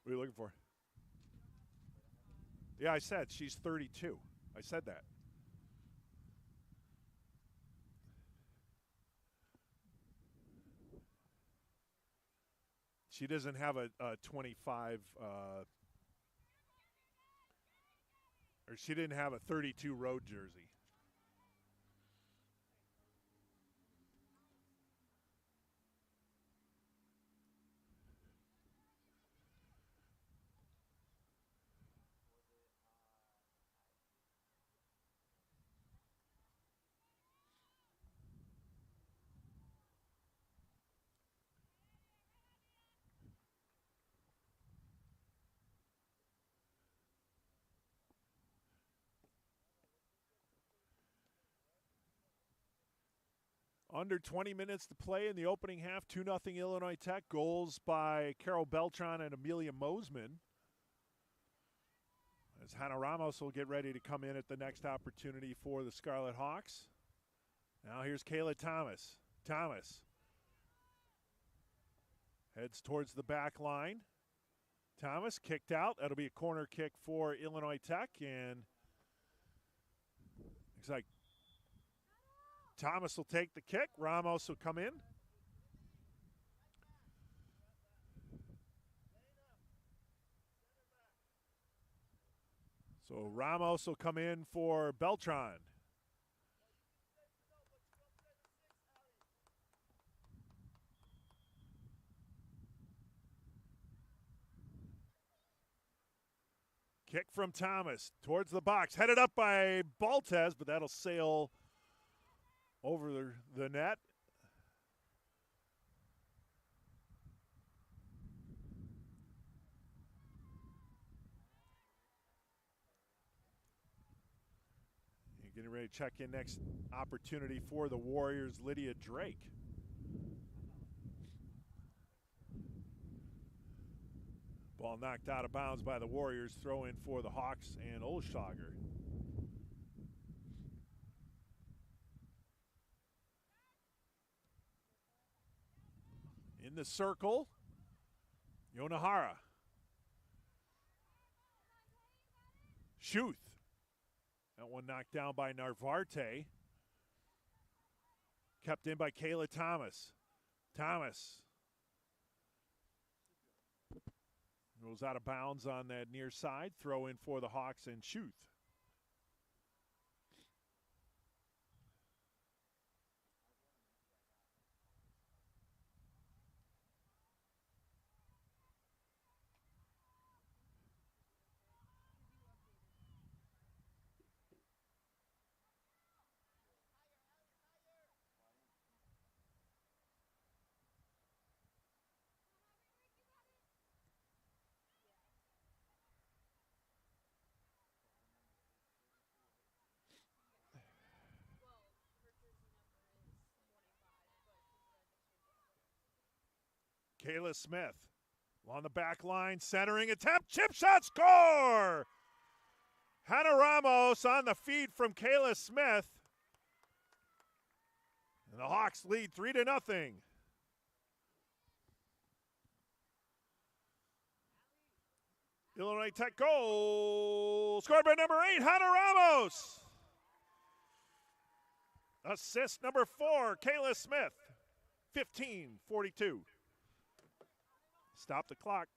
A: What are you looking for? Yeah, I said she's 32. I said that. She doesn't have a 25, or she didn't have a 32 road jersey. Under 20 minutes to play in the opening half, 2-0 Illinois Tech. Goals by Carol Beltran and Amelia Mosman. As Hannah Ramos will get ready to come in at the next opportunity for the Scarlet Hawks. Now here's Kayla Thomas. Thomas heads towards the back line. Thomas kicked out. That'll be a corner kick for Illinois Tech. And looks like Thomas will take the kick. Ramos will come in. So Ramos will come in for Beltran. Kick from Thomas towards the box. Headed up by Baltez, but that'll sail over the net. You're getting ready to check in next opportunity for the Warriors, Lydia Drake. Ball knocked out of bounds by the Warriors. Throw in for the Hawks and Olshager. In the circle, Yonahara. Schuth. That one knocked down by Narvarte. Kept in by Kayla Thomas. Thomas goes out of bounds on that near side. Throw in for the Hawks and Schuth. Kayla Smith on the back line, centering attempt, chip shot, score! Hannah Ramos on the feed from Kayla Smith. And the Hawks lead 3-0. Illinois Tech goal, scored by number 8, Hannah Ramos. Assist number 4, Kayla Smith, 15-42. Stop the clock.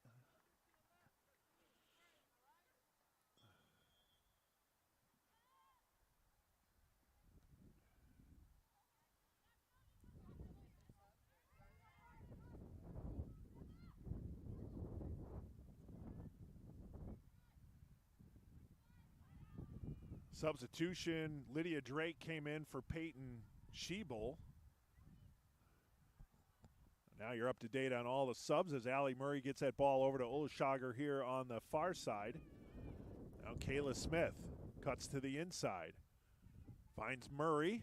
A: Substitution, Lydia Drake came in for Peyton Schiebel. Now you're up to date on all the subs as Allie Murray gets that ball over to Olshager here on the far side. Now Kayla Smith cuts to the inside. Finds Murray.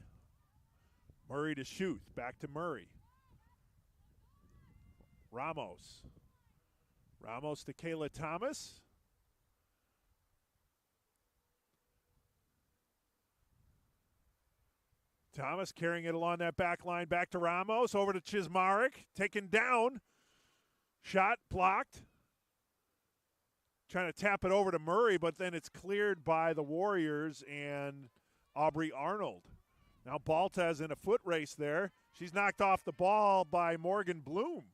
A: Murray to Schuth. Back to Murray. Ramos. Ramos to Kayla Thomas. Thomas carrying it along that back line. Back to Ramos. Over to Chismarek. Taken down. Shot blocked. Trying to tap it over to Murray, but then it's cleared by the Warriors and Aubrey Arnold. Now Baltez in a foot race there. She's knocked off the ball by Morgan Bloom.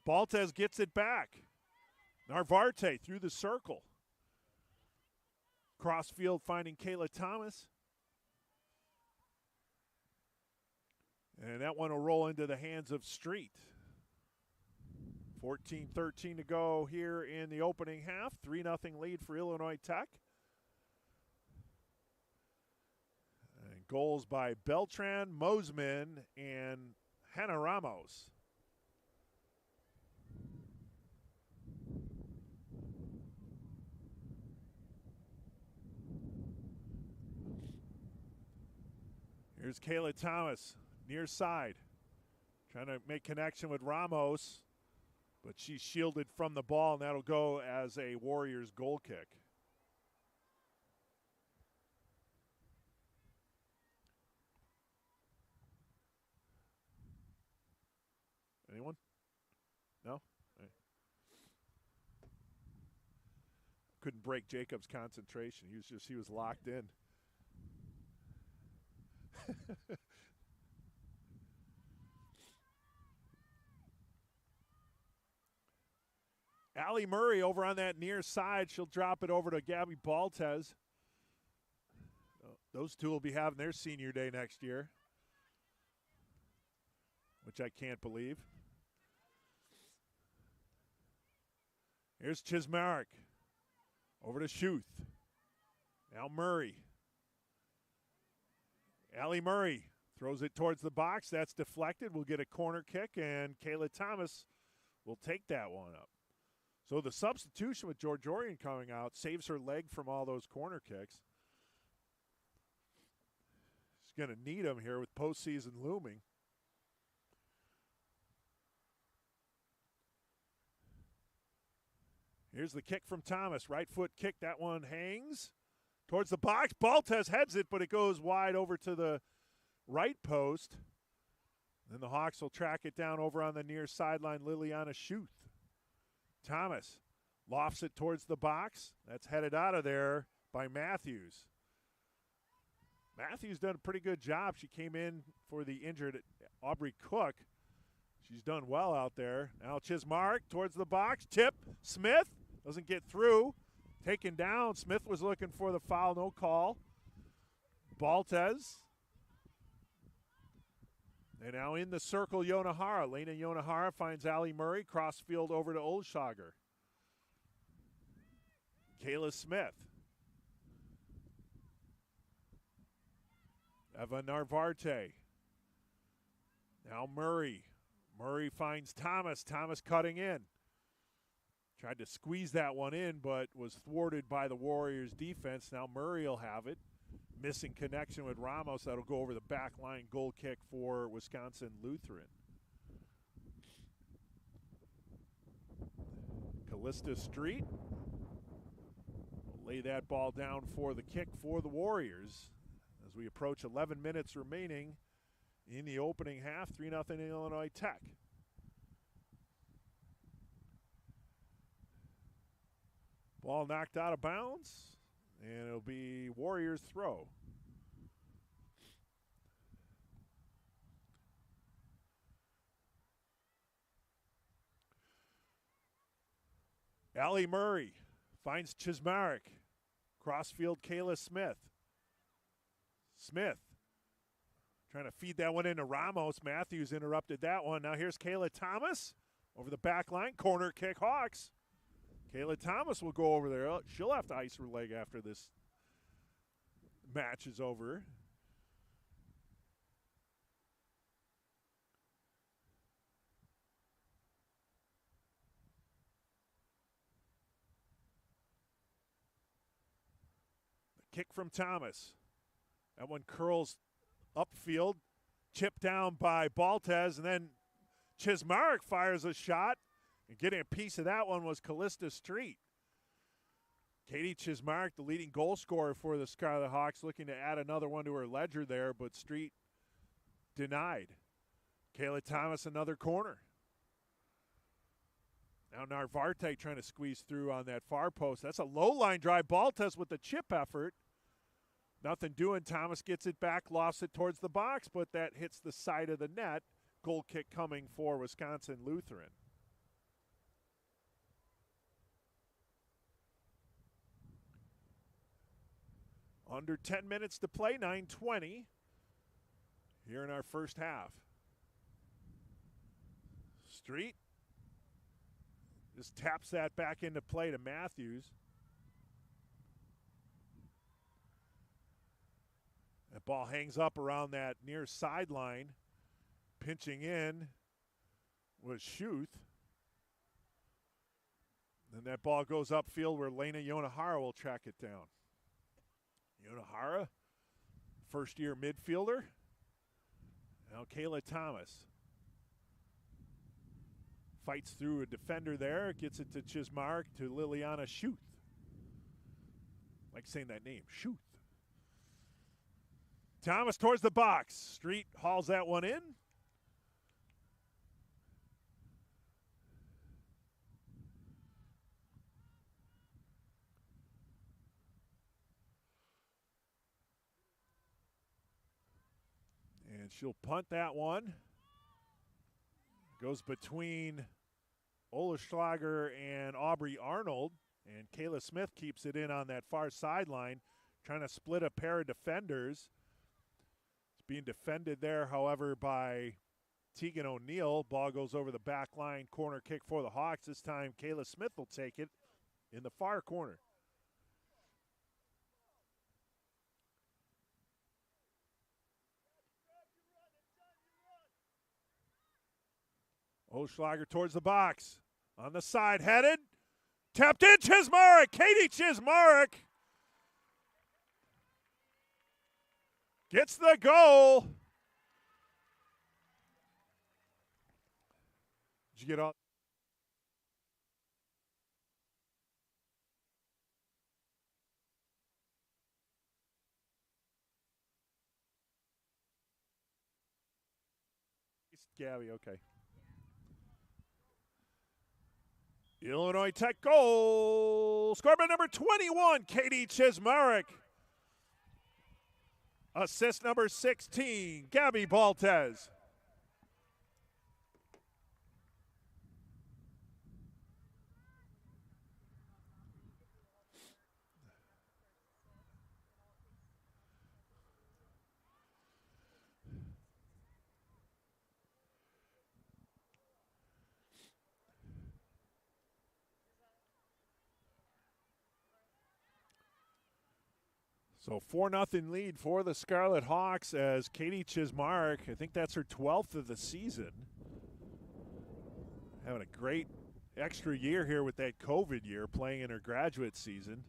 A: Baltez gets it back. Narvarte through the circle. Crossfield finding Kayla Thomas. And that one will roll into the hands of Street. 14-13 to go here in the opening half. 3-0 lead for Illinois Tech. And goals by Beltran, Mosman, and Hannah Ramos. Here's Kayla Thomas, near side. Trying to make connection with Ramos, but she's shielded from the ball, and that'll go as a Warriors goal kick. Anyone? No? Couldn't break Jacob's concentration. He was locked in. Allie Murray over on that near side. She'll drop it over to Gabby Baltez. Those two will be having their senior day next year, which I can't believe. Here's Chismarek. Over to Schuth. Now Murray. Allie Murray throws it towards the box. That's deflected. We'll get a corner kick, and Kayla Thomas will take that one up. So the substitution with George Orion coming out saves her leg from all those corner kicks. She's going to need them here with postseason looming. Here's the kick from Thomas. Right foot kick. That one hangs towards the box. Baltez heads it, but it goes wide over to the right post. Then the Hawks will track it down over on the near sideline. Liliana Schuth. Thomas lofts it towards the box. That's headed out of there by Matthews. Matthews done a pretty good job. She came in for the injured Aubrey Cook. She's done well out there. Now Chismarek towards the box. Tip. Smith doesn't get through. Taken down. Smith was looking for the foul. No call. Baltez. And now in the circle, Yonahara. Lena Yonahara finds Allie Murray. Crossfield over to Olshager. Kayla Smith. Eva Narvarte. Now Murray. Murray finds Thomas. Thomas cutting in. Tried to squeeze that one in, but was thwarted by the Warriors' defense. Now Murray will have it. Missing connection with Ramos. That'll go over the back line. Goal kick for Wisconsin Lutheran. Callista Street will lay that ball down for the kick for the Warriors as we approach 11 minutes remaining in the opening half. 3-0 Illinois Tech. Ball knocked out of bounds, and it'll be Warriors throw. Allie Murray finds Chismarek. Crossfield Kayla Smith. Smith trying to feed that one into Ramos. Matthews interrupted that one. Now here's Kayla Thomas over the back line. Corner kick Hawks. Kayla Thomas will go over there. She'll have to ice her leg after this match is over. The kick from Thomas. That one curls upfield, chipped down by Baltez, and then Chismarek fires a shot. And getting a piece of that one was Callista Street. Katie Chismarek, the leading goal scorer for the Scarlet Hawks, looking to add another one to her ledger there, but Street denied. Kayla Thomas, another corner. Now Narvarte trying to squeeze through on that far post. That's a low-line drive. Baltez with the chip effort. Nothing doing. Thomas gets it back, lofts it towards the box, but that hits the side of the net. Goal kick coming for Wisconsin Lutheran. Under 10 minutes to play, 9:20 here in our first half. Street just taps that back into play to Matthews. That ball hangs up around that near sideline. Pinching in was Schuth. And that ball goes upfield where Lena Yonahara will track it down. Yonahara, first-year midfielder. Now Kayla Thomas fights through a defender there, gets it to Chismarek, to Liliana Schuth. I like saying that name, Schuth. Thomas towards the box. Street hauls that one in. And she'll punt that one. Goes between Oleschlager and Aubrey Arnold. And Kayla Smith keeps it in on that far sideline, trying to split a pair of defenders. It's being defended there, however, by Tegan O'Neill. Ball goes over the back line. Corner kick for the Hawks. This time Kayla Smith will take it in the far corner. Oleschlager towards the box. On the side, headed. Tapped in, Chismarek. Katie Chismarek gets the goal. Did you get all? Gabby, okay. Illinois Tech goal. Scored by number 21, Katie Chismarek. Assist number 16, Gabby Baltez. So 4-0 lead for the Scarlet Hawks as Katie Chismarek, I think that's her 12th of the season. Having a great extra year here with that COVID year, playing in her graduate season.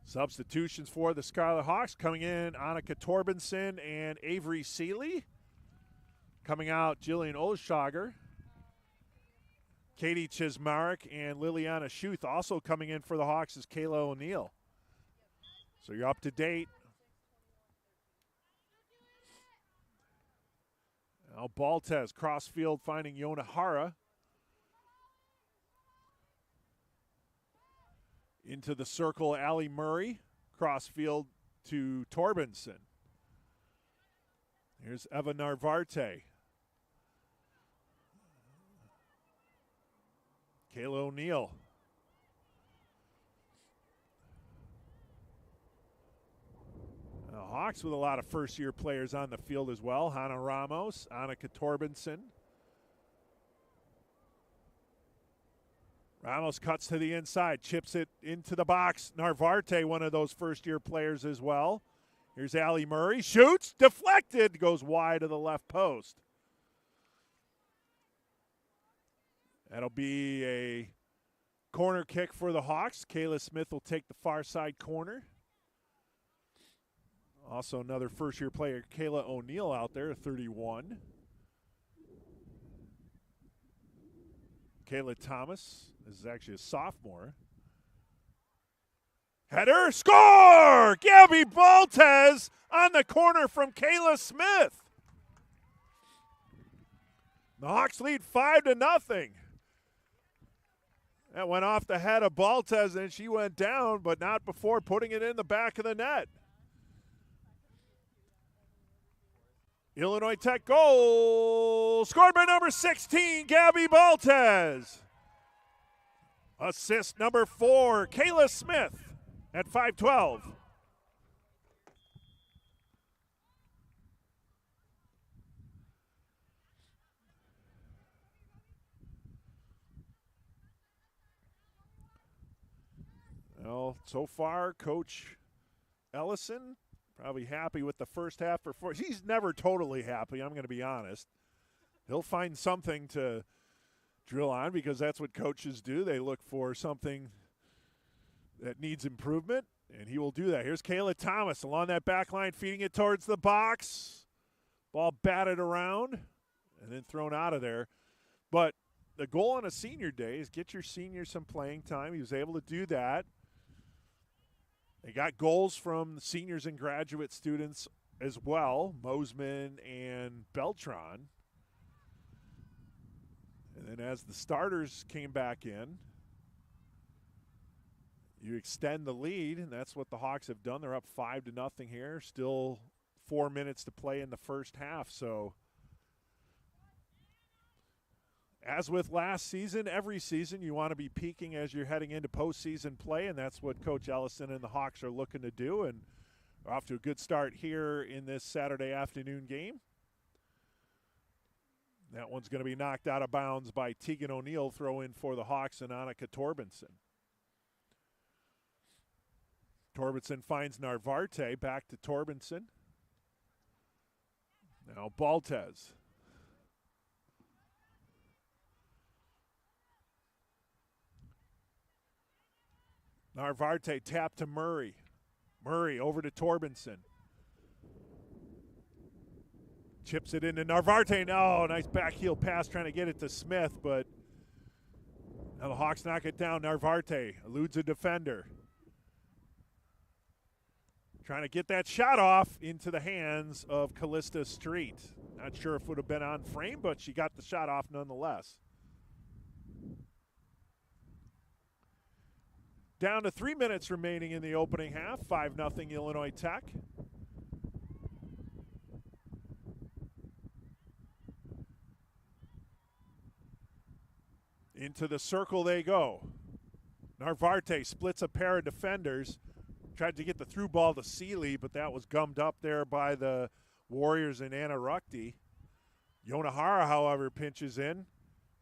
A: Substitutions for the Scarlet Hawks coming in, Annika Torbenson and Avery Seeley. Coming out, Jillian Oleschlager, Katie Chismarek, and Liliana Schuth. Also coming in for the Hawks is Kayla O'Neill. So you're up to date. Now Baltez, crossfield finding Yonahara. Into the circle, Allie Murray. Crossfield to Torbenson. Here's Eva Narvarte. Kayla O'Neill. Hawks with a lot of first-year players on the field as well. Hannah Ramos, Annika Torbenson, Ramos cuts to the inside, chips it into the box. Narvarte, one of those first-year players as well. Here's Ali Murray, shoots, deflected, goes wide of the left post. That'll be a corner kick for the Hawks. Kayla Smith will take the far side corner. Also another first-year player, Kayla O'Neill out there, 31. Kayla Thomas is actually a sophomore. Header, score! Gabby Baltez on the corner from Kayla Smith. The Hawks lead 5-0. That went off the head of Baltez, and she went down, but not before putting it in the back of the net. Illinois Tech goal, scored by number 16, Gabby Baltez. Assist number 4, Kayla Smith at 5:12. Well, so far, Coach Ellison probably happy with the first half performance. He's never totally happy, I'm going to be honest. He'll find something to drill on because that's what coaches do. They look for something that needs improvement, and he will do that. Here's Kayla Thomas along that back line, feeding it towards the box. Ball batted around and then thrown out of there. But the goal on a senior day is get your seniors some playing time. He was able to do that. They got goals from the seniors and graduate students as well, Mosman and Beltran. And then as the starters came back in, you extend the lead, and that's what the Hawks have done. They're up 5-0 here. Still 4 minutes to play in the first half. So as with last season, every season you want to be peaking as you're heading into postseason play, and that's what Coach Ellison and the Hawks are looking to do. And we're off to a good start here in this Saturday afternoon game. That one's going to be knocked out of bounds by Tegan O'Neill, throw in for the Hawks and Annika Torbenson. Torbenson finds Narvarte, back to Torbenson. Now Baltez. Narvarte tap to Murray. Murray over to Torbenson. Chips it into Narvarte. No, nice back heel pass trying to get it to Smith, but now the Hawks knock it down. Narvarte eludes a defender. Trying to get that shot off into the hands of Callista Street. Not sure if it would have been on frame, but she got the shot off nonetheless. Down to 3 minutes remaining in the opening half. 5-0 Illinois Tech. Into the circle they go. Narvarte splits a pair of defenders. Tried to get the through ball to Seeley, but that was gummed up there by the Warriors and Anna Ruckty. Yonahara, however, pinches in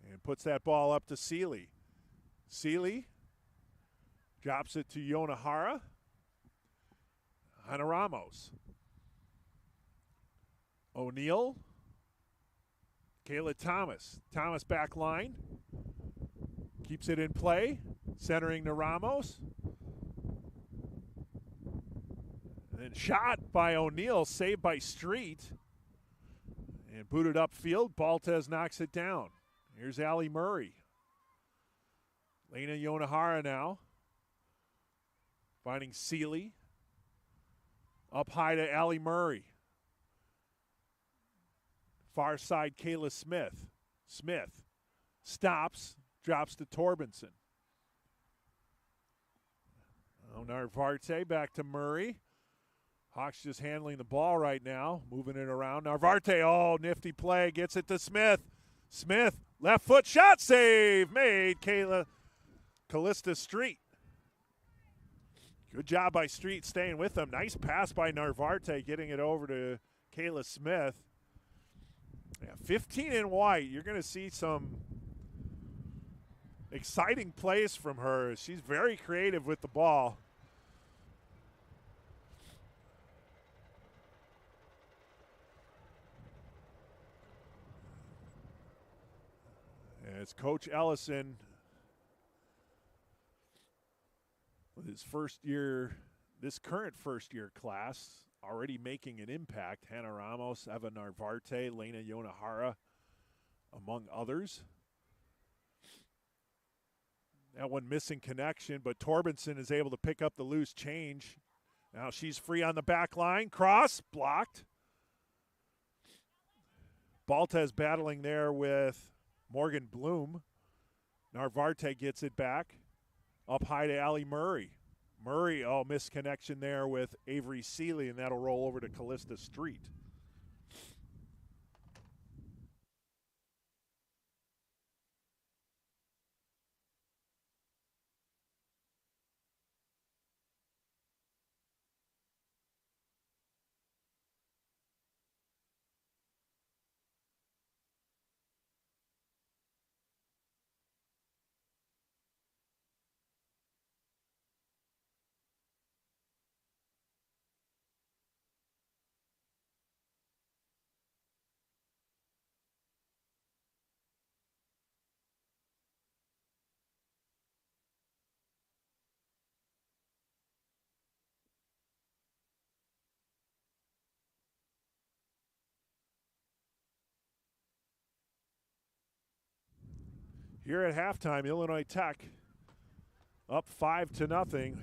A: and puts that ball up to Seeley. Seeley drops it to Yonahara. Ana Ramos. O'Neill. Kayla Thomas. Thomas back line. Keeps it in play. Centering to Ramos. And then shot by O'Neill. Saved by Street. And booted upfield. Baltez knocks it down. Here's Ali Murray. Lena Yonahara now. Finding Seeley. Up high to Ali Murray. Far side, Kayla Smith. Smith stops, drops to Torbenson. Narvarte back to Murray. Hawks just handling the ball right now, moving it around. Narvarte, oh, nifty play, gets it to Smith. Smith, left foot shot save made. Callista Street. Good job by Street staying with them. Nice pass by Narvarte, getting it over to Kayla Smith. Yeah, 15 in white. You're going to see some Exciting plays from her. She's very creative with the ball. And it's Coach Ellison with his first year, this current first year class, already making an impact. Hannah Ramos, Eva Narvarte, Lena Yonahara, among others. That one missing connection, but Torbenson is able to pick up the loose change. Now she's free on the back line. Cross, blocked. Baltes battling there with Morgan Bloom. Narvarte gets it back. Up high to Allie Murray. Murray, missed connection there with Avery Seeley, and that'll roll over to Callista Street. Here at halftime, Illinois Tech up 5-0,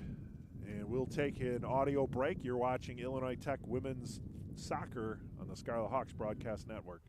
A: and we'll take an audio break. You're watching Illinois Tech women's soccer on the Scarlet Hawks Broadcast Network.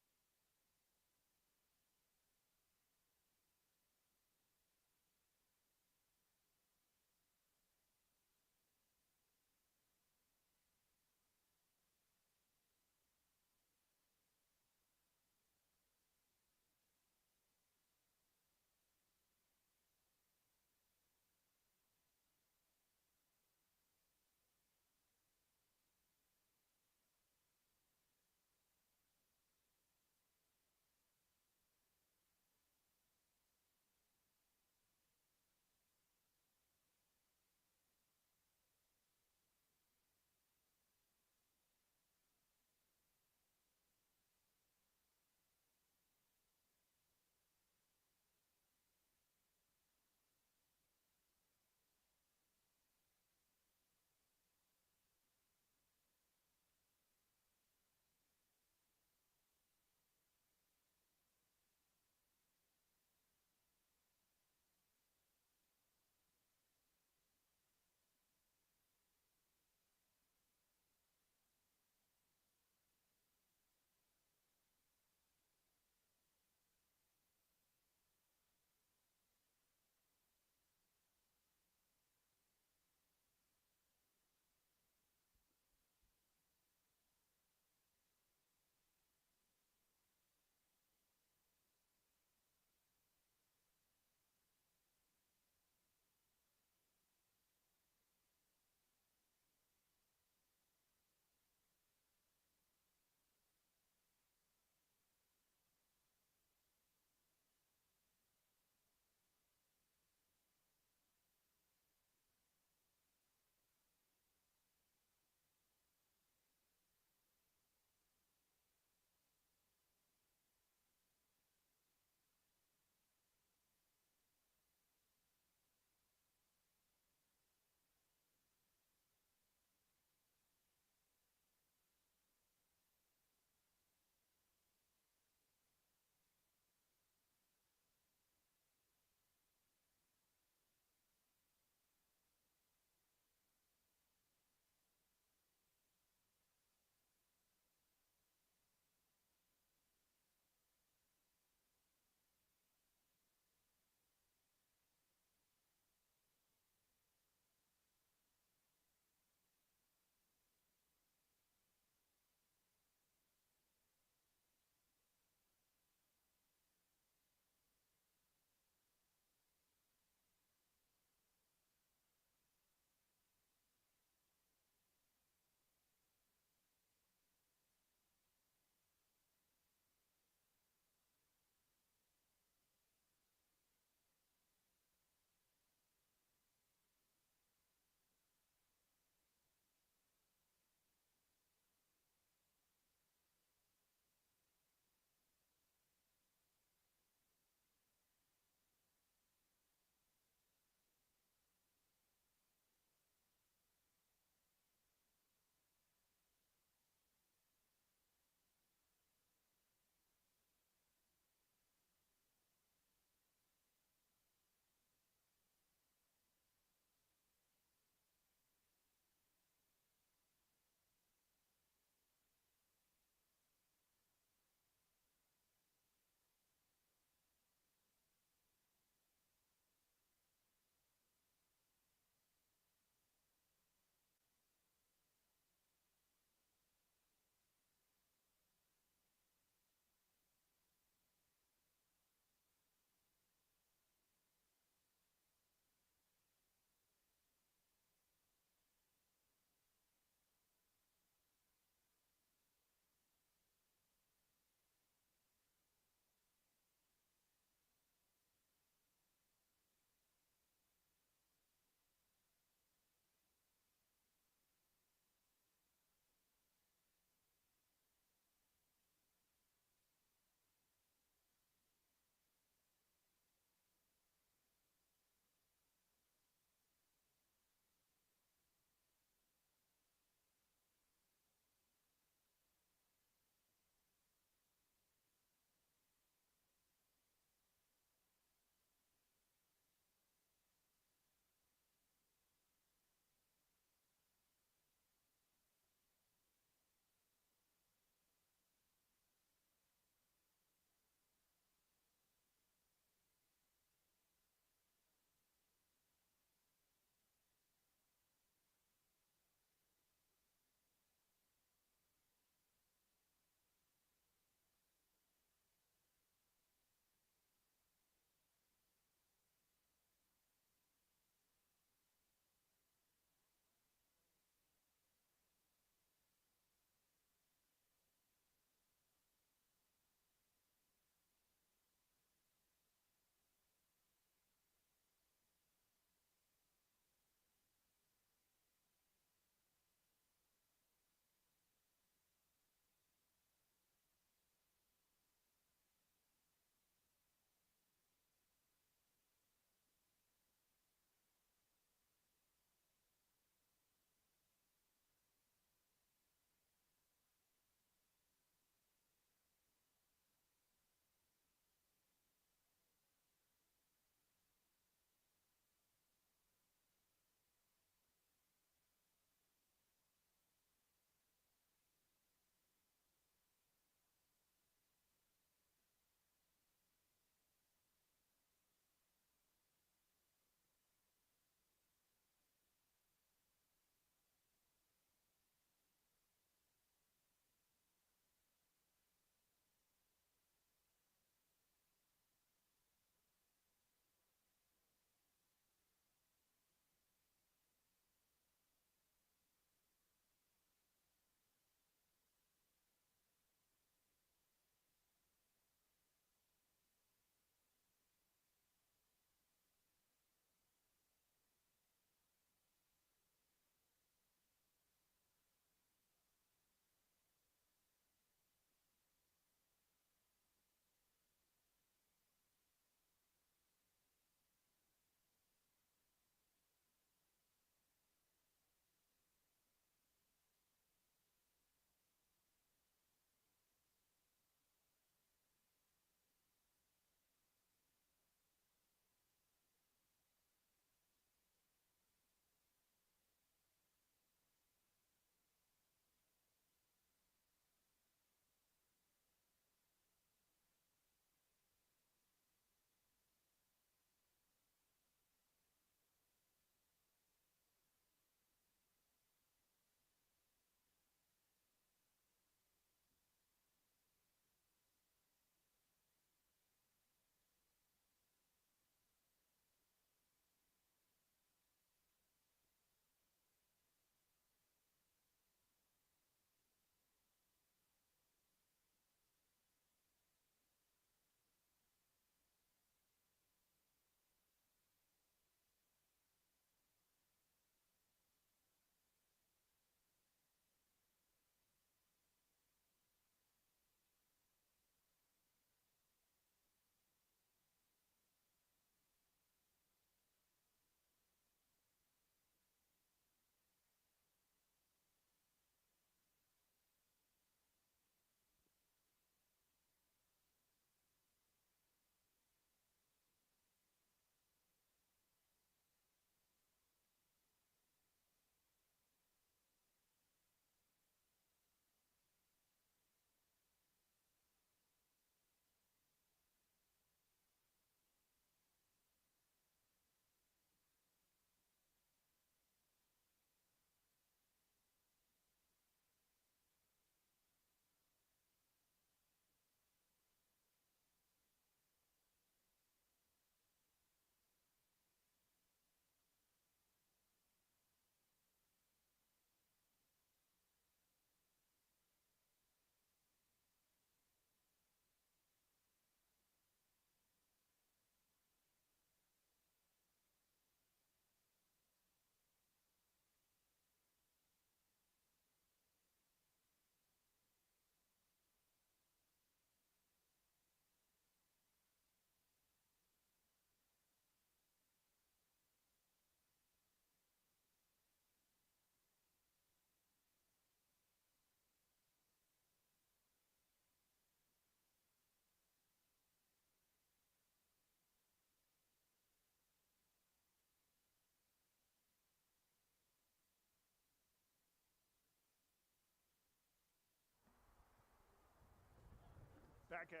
A: There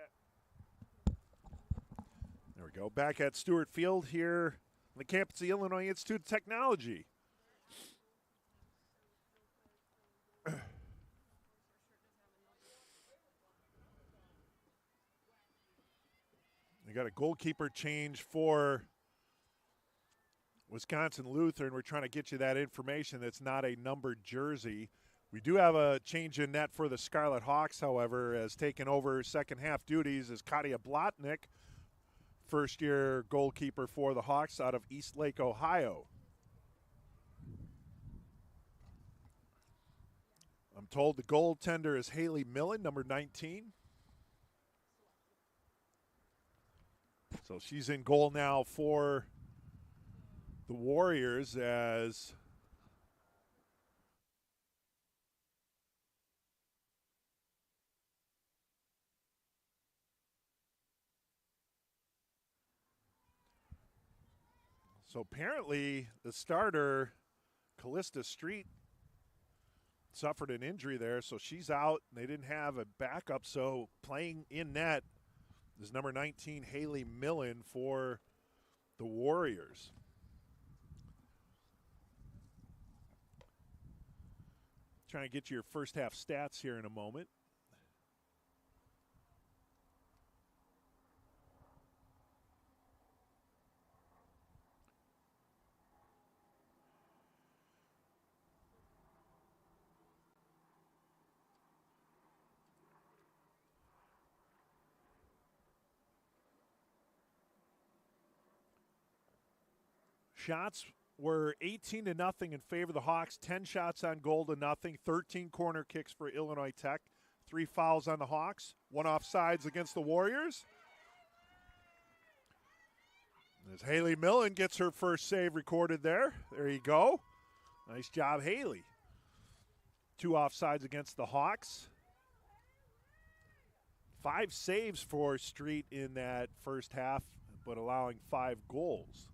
A: we go. Back at Stewart Field here on the campus of the Illinois Institute of Technology. We got a goalkeeper change for Wisconsin Lutheran. We're trying to get you that information. That's not a numbered jersey. We do have a change in net for the Scarlet Hawks, however, as taken over second half duties is Katia Blotnick, first-year goalkeeper for the Hawks out of Eastlake, Ohio. I'm told the goaltender is Haley Millen, number 19. So she's in goal now for the Warriors as so apparently the starter, Callista Street, suffered an injury there, so she's out. They didn't have a backup, so playing in net is number 19, Haley Millen, for the Warriors. Trying to get your first half stats here in a moment. Shots were 18-0 in favor of the Hawks, 10 shots on goal to nothing, 13 corner kicks for Illinois Tech, 3 fouls on the Hawks, 1 offsides against the Warriors. As Haley Millen gets her first save recorded there. There you go. Nice job, Haley. 2 offsides against the Hawks. 5 saves for Street in that first half, but allowing 5 goals.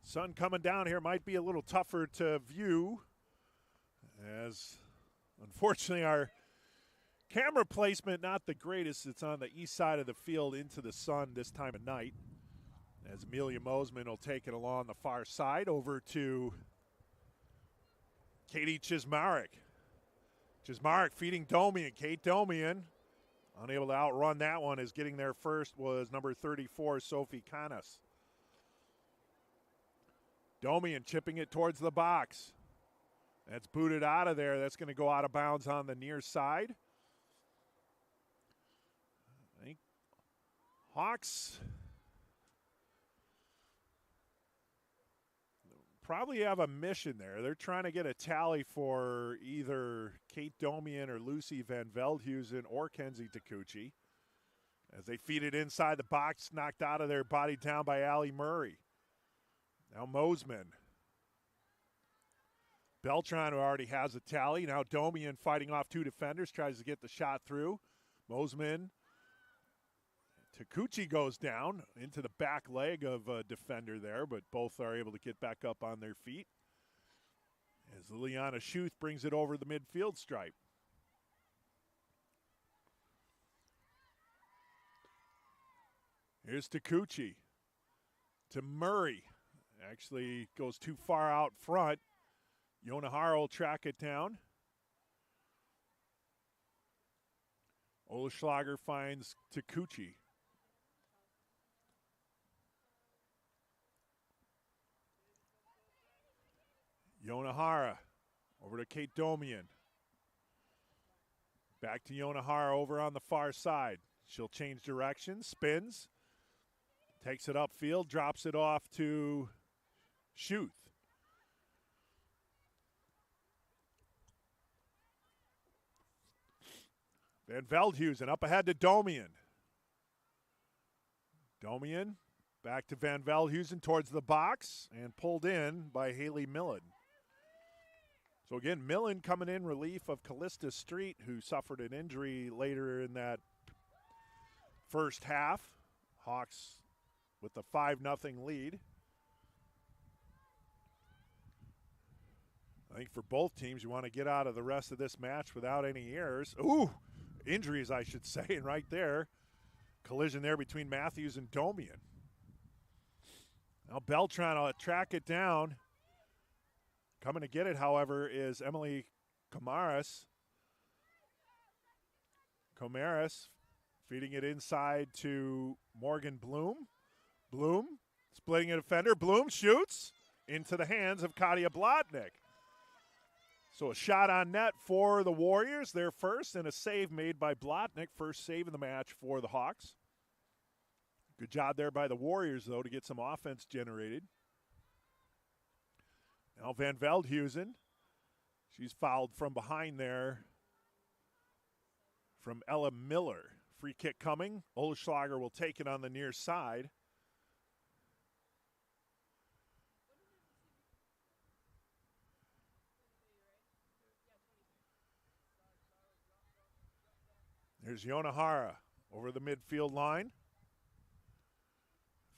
A: Sun coming down here might be a little tougher to view, as unfortunately our camera placement not the greatest. It's on the east side of the field into the sun this time of night, as Amelia Mosman will take it along the far side over to Katie Chismarek. Chismarek feeding Domian. Kate Domian unable to outrun that one, as getting there first was number 34, Sophie Canas. Domian chipping it towards the box. That's booted out of there. That's going to go out of bounds on the near side. I think Hawks probably have a mission there. They're trying to get a tally for either Kate Domian or Lucy Van Veldhuizen or Kenzie Takuchi, as they feed it inside the box, knocked out of there, bodied down by Allie Murray. Now Mosman. Beltran, who already has a tally. Now Domian fighting off 2 defenders, tries to get the shot through. Mosman. Takuchi goes down into the back leg of a defender there, but both are able to get back up on their feet, as Liliana Schuth brings it over the midfield stripe. Here's Takuchi to Murray. Actually goes too far out front. Yonahara will track it down. Oleschlager finds Takuchi. Yonahara over to Kate Domian. Back to Yonahara over on the far side. She'll change direction, spins, takes it upfield, drops it off to Schuth. Van Veldhuizen up ahead to Domian. Domian back to Van Veldhuizen towards the box and pulled in by Haley Millen. So again, Millen coming in relief of Callista Street, who suffered an injury later in that first half. Hawks with the 5-0 lead. think for both teams, you want to get out of the rest of this match without any errors. Ooh, injuries, I should say, and right there. Collision there between Matthews and Domian. Now Bell trying to track it down. Coming to get it, however, is Emily Comares. Comares feeding it inside to Morgan Bloom. Bloom splitting a defender. Bloom shoots into the hands of Katia Blotnick. So a shot on net for the Warriors, their first, and a save made by Blotnick, first save in the match for the Hawks. Good job there by the Warriors, though, to get some offense generated. Now Van Veldhuizen. She's fouled from behind there from Ella Miller. Free kick coming. Olschlager will take it on the near side. There's Yonahara over the midfield line.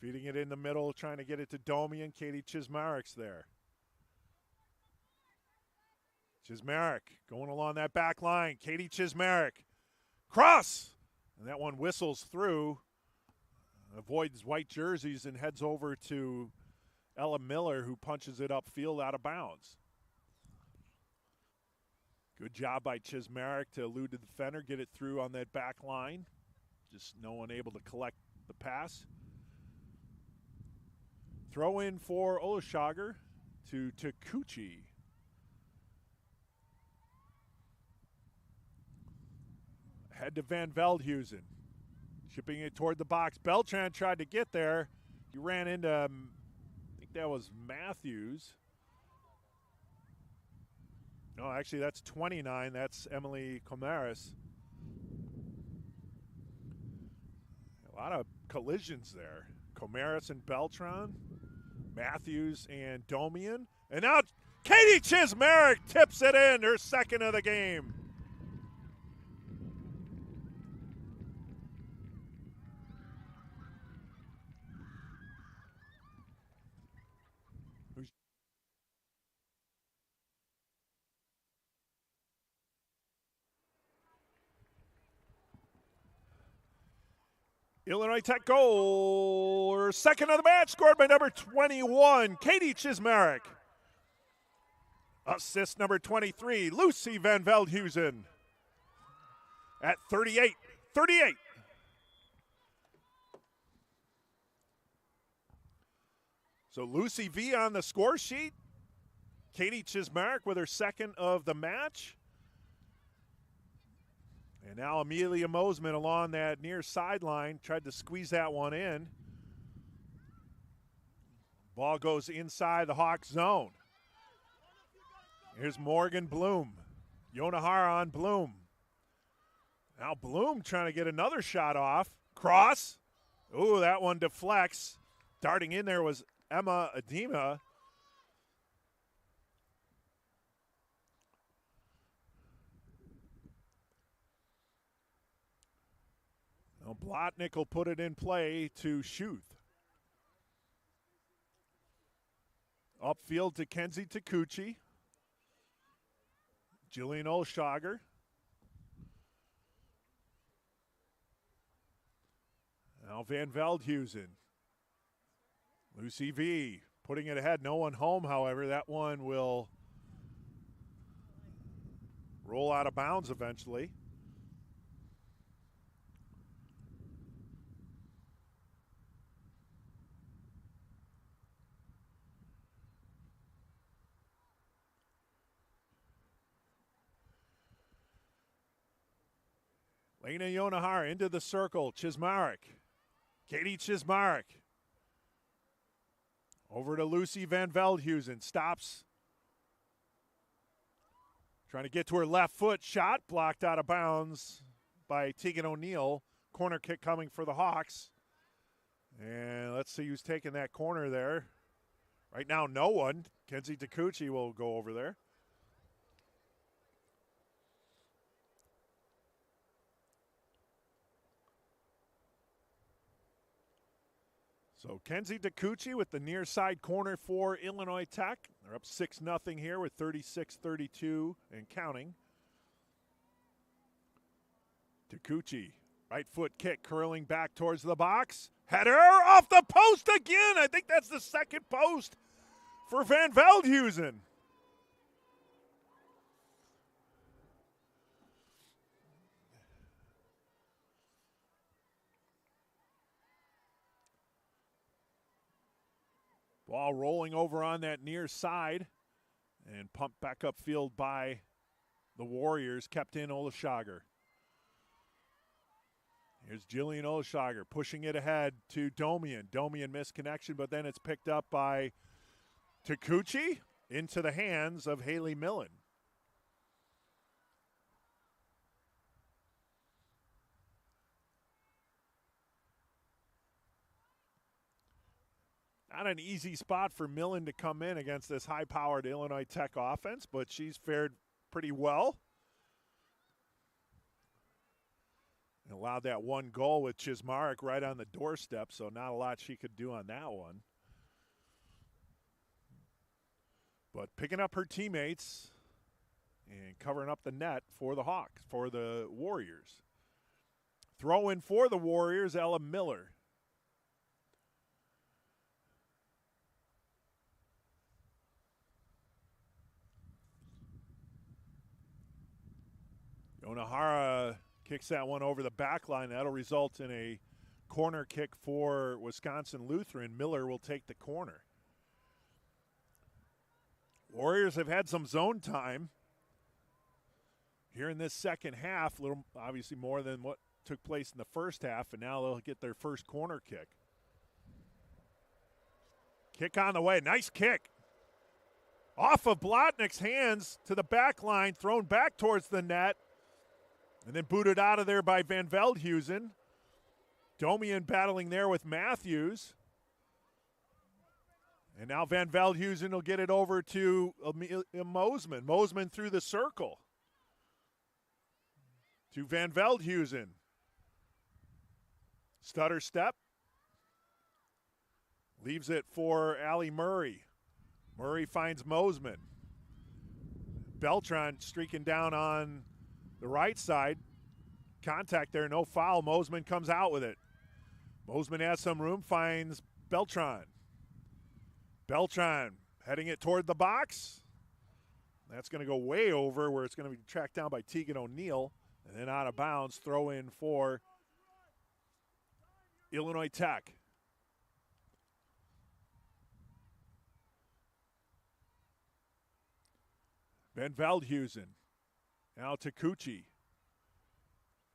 A: Feeding it in the middle, trying to get it to Domi, and Katie Chismarek's there. Chismarek going along that back line. Katie Chismarek. Cross! And that one whistles through. Avoids white jerseys and heads over to Ella Miller, who punches it upfield out of bounds. Good job by Chismarek to elude the defender, get it through on that back line. Just no one able to collect the pass. Throw in for Olschlager to Takuchi. Head to Van Veldhuizen. Shipping it toward the box. Beltran tried to get there. He ran into, I think that was Matthews. No, actually, that's 29. That's Emily Comares. A lot of collisions there. Comares and Beltran. Matthews and Domian. And now Katie Chismarek tips it in, her second of the game. Illinois Tech goal, her second of the match, scored by number 21, Katie Chismarek. Assist number 23, Lucy Van Veldhuizen at 38. So Lucy V on the score sheet. Katie Chismarek with her second of the match. And now Amelia Mosman along that near sideline, tried to squeeze that one in. Ball goes inside the Hawks zone. Here's Morgan Bloom. Yonahara on Bloom. Now Bloom trying to get another shot off. Cross. Ooh, that one deflects. Darting in there was Emma Adema. Now Blotnick will put it in play to Schuth. Upfield to Kenzie Takuchi. Jillian Olschlager. Now Van Veldhuizen. Lucy V putting it ahead. No one home, however. That one will roll out of bounds eventually. Lena Yonahara into the circle. Chismarek. Katie Chismarek. Over to Lucy Van Veldhuizen. Stops. Trying to get to her left foot. Shot blocked out of bounds by Tegan O'Neill. Corner kick coming for the Hawks. And let's see who's taking that corner there. Right now, no one. Kenzie Takuchi will go over there. So Kenzie DeCucci with the near side corner for Illinois Tech. They're up 6-0 here with 36-32 and counting. DeCucci, right foot kick, curling back towards the box. Header off the post again. I think that's the second post for Van Veldhuizen. Ball rolling over on that near side and pumped back upfield by the Warriors, kept in Olashager. Here's Jillian Olashager pushing it ahead to Domian. Domian missed connection, but then it's picked up by Takuchi into the hands of Haley Millen. Not an easy spot for Millen to come in against this high-powered Illinois Tech offense, but she's fared pretty well. And allowed that one goal with Chismarek right on the doorstep, so not a lot she could do on that one. But picking up her teammates and covering up the net for the Hawks, for the Warriors. Throw in for the Warriors, Ella Miller. Onahara kicks that one over the back line. That'll result in a corner kick for Wisconsin Lutheran. Miller will take the corner. Warriors have had some zone time here in this second half, a little obviously more than what took place in the first half, and now they'll get their first corner kick. Kick on the way. Nice kick. Off of Blotnick's hands to the back line, thrown back towards the net. And then booted out of there by Van Veldhuizen. Domian battling there with Matthews. And now Van Veldhuizen will get it over to Mosman. Mosman through the circle. To Van Veldhuizen. Stutter step. Leaves it for Allie Murray. Murray finds Mosman. Beltran streaking down on the right side. Contact there, no foul. Mosman comes out with it. Mosman has some room, finds Beltran. Beltran heading it toward the box. That's going to go way over where it's going to be tracked down by Tegan O'Neill. And then out of bounds, throw in for Illinois Tech. Van Veldhuizen. Now Takuchi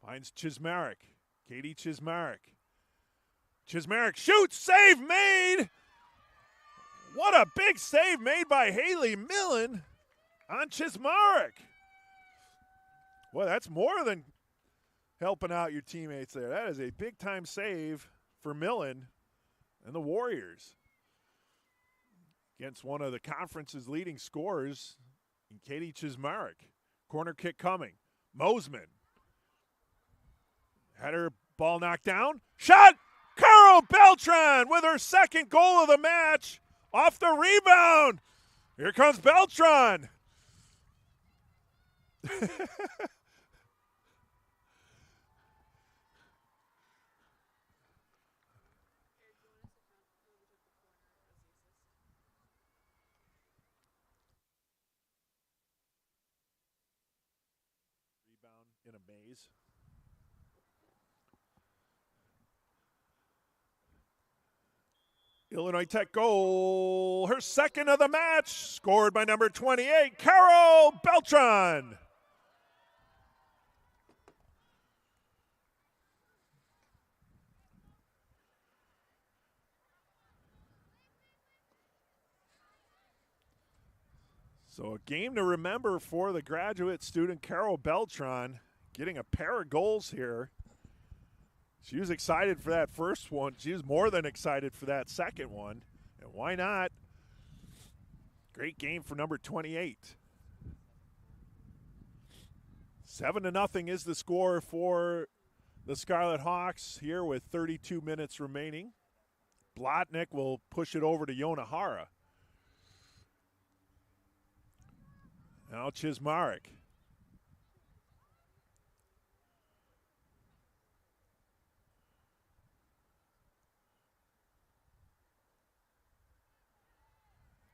A: finds Chismarek. Katie Chismarek. Chismarek shoots, save made. What a big save made by Haley Millen on Chismarek. Boy, that's more than helping out your teammates there. That is a big-time save for Millen and the Warriors against one of the conference's leading scorers in Katie Chismarek. Corner kick coming. Mosman. Had her ball knocked down. Shot! Carol Beltran with her second goal of the match. Off the rebound. Here comes Beltran. In a maze. Illinois Tech goal, her second of the match, scored by number 28, Carol Beltran. So a game to remember for the graduate student Carol Beltran, getting a pair of goals here. She was excited for that first one. She was more than excited for that second one. And why not? Great game for number 28. 7-0 is the score for the Scarlet Hawks here with 32 minutes remaining. Blotnick will push it over to Yonahara. Now Chismarek.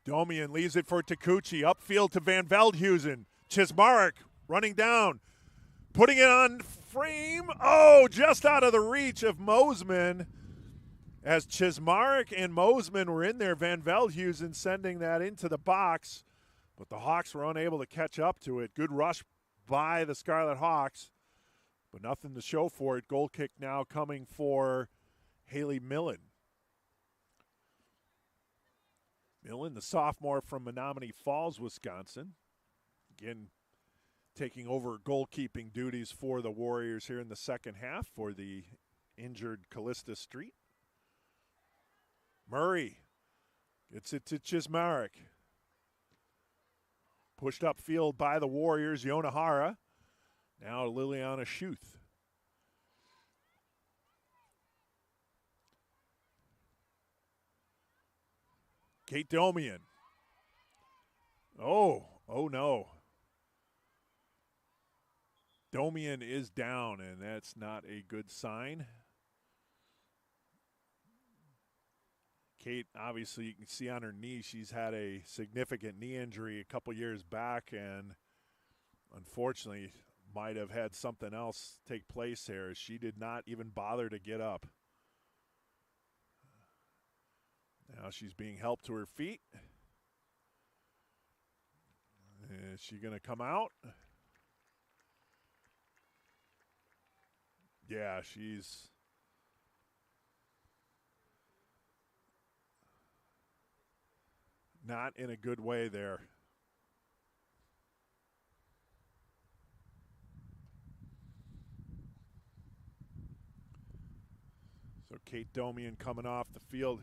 A: Domian leaves it for Takuchi. Upfield to Van Veldhuizen. Chismarek running down. Putting it on frame. Oh, just out of the reach of Mosman. As Chismarek and Mosman were in there, Van Veldhuizen sending that into the box. But the Hawks were unable to catch up to it. Good rush by the Scarlet Hawks. But nothing to show for it. Goal kick now coming for Haley Millen. Millen, the sophomore from Menominee Falls, Wisconsin. Again, taking over goalkeeping duties for the Warriors here in the second half for the injured Callista Street. Murray gets it to Chismarek. Pushed upfield by the Warriors, Yonahara. Now Liliana Schuth. Kate Domian. Oh no. Domian is down, and that's not a good sign. Kate, obviously, you can see on her knee, she's had a significant knee injury a couple years back, and unfortunately might have had something else take place here. She did not even bother to get up. Now she's being helped to her feet. Is she going to come out? Yeah, she's not in a good way there. So Kate Domian coming off the field.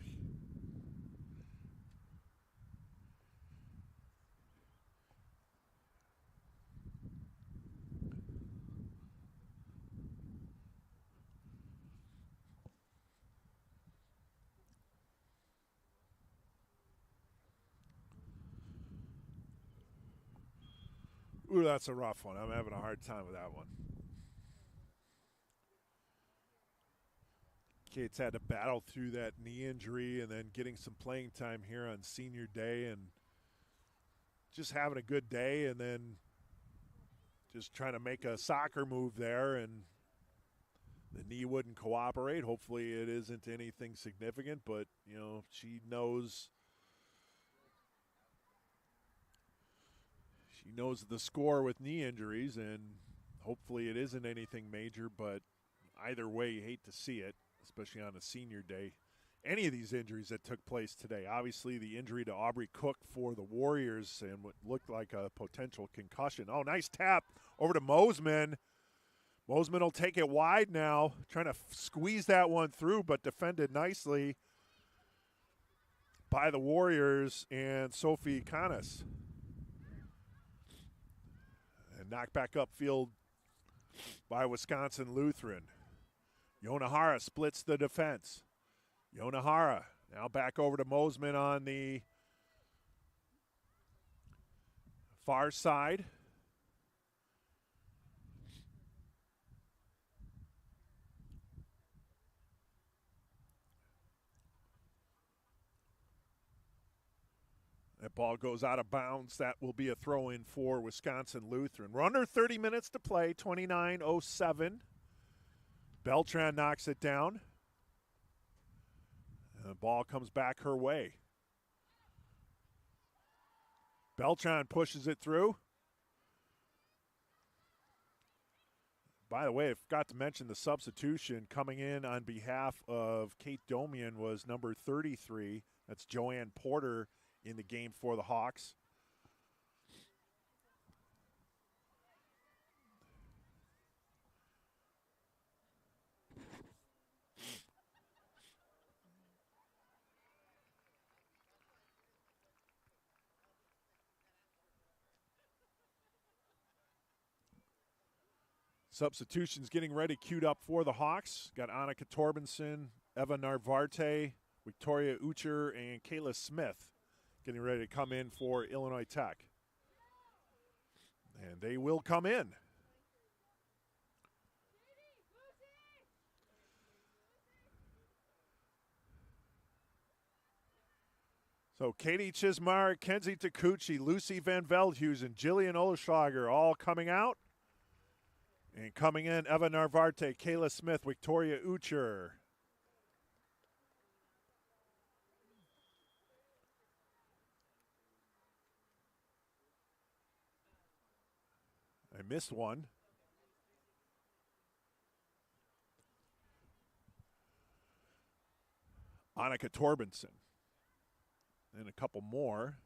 A: Ooh, that's a rough one. I'm having a hard time with that one. Kate's had to battle through that knee injury and then getting some playing time here on senior day and just having a good day and then just trying to make a soccer move there and the knee wouldn't cooperate. Hopefully it isn't anything significant, but, you know, she knows the score with knee injuries, and hopefully it isn't anything major, but either way, you hate to see it, especially on a senior day. Any of these injuries that took place today. Obviously, the injury to Aubrey Cook for the Warriors and what looked like a potential concussion. Oh, nice tap over to Mosman. Mosman will take it wide now, trying to squeeze that one through, but defended nicely by the Warriors and Sophie Canas. And knocked back upfield by Wisconsin Lutheran. Yonahara splits the defense. Yonahara now back over to Mosman on the far side. That ball goes out of bounds. That will be a throw-in for Wisconsin Lutheran. We're under 30 minutes to play, 29:07. Beltran knocks it down. And the ball comes back her way. Beltran pushes it through. By the way, I forgot to mention the substitution coming in on behalf of Kate Domian was number 33. That's Joanne Porter in the game for the Hawks. Substitutions getting ready, queued up for the Hawks. Got Annika Torbenson, Eva Narvarte. Victoria Ucher and Kayla Smith getting ready to come in for Illinois Tech. And they will come in. So Katie Chismar, Kenzie Takuchi, Lucy Van Veldhuis, and Jillian Olschlager all coming out. And coming in, Eva Narvarte, Kayla Smith, Victoria Ucher. I missed one. Annika Torbenson. And a couple more.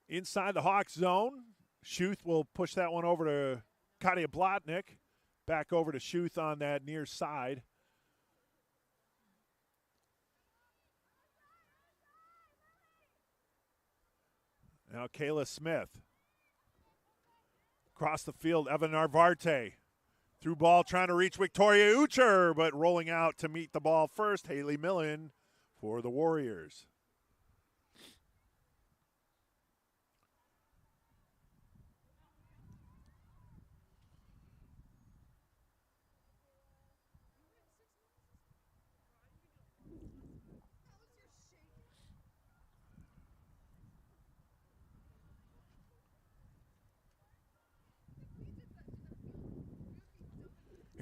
A: Inside the Hawks zone, Schuth will push that one over to Katia Blotnick. Back over to Schuth on that near side. Now Kayla Smith. Across the field, Eva Narvarte. Through ball trying to reach Victoria Ucher, but rolling out to meet the ball first, Haley Millen for the Warriors.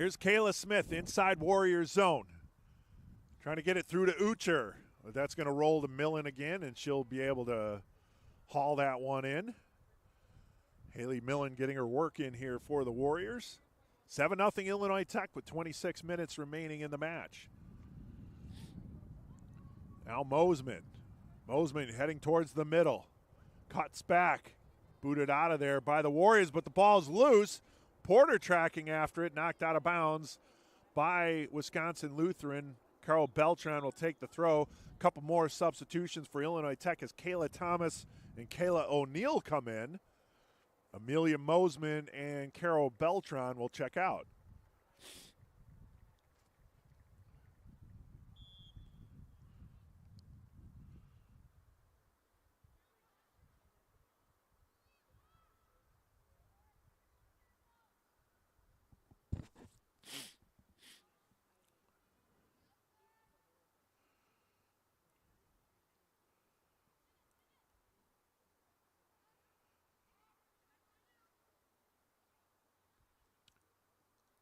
A: Here's Kayla Smith inside Warriors zone. Trying to get it through to Ucher. But that's going to roll to Millen again, and she'll be able to haul that one in. Haley Millen getting her work in here for the Warriors. 7-0 Illinois Tech with 26 minutes remaining in the match. Now Mosman. Mosman heading towards the middle. Cuts back. Booted out of there by the Warriors, but the ball's loose. Porter tracking after it, knocked out of bounds by Wisconsin Lutheran. Carol Beltran will take the throw. A couple more substitutions for Illinois Tech as Kayla Thomas and Kayla O'Neill come in. Amelia Mosman and Carol Beltran will check out.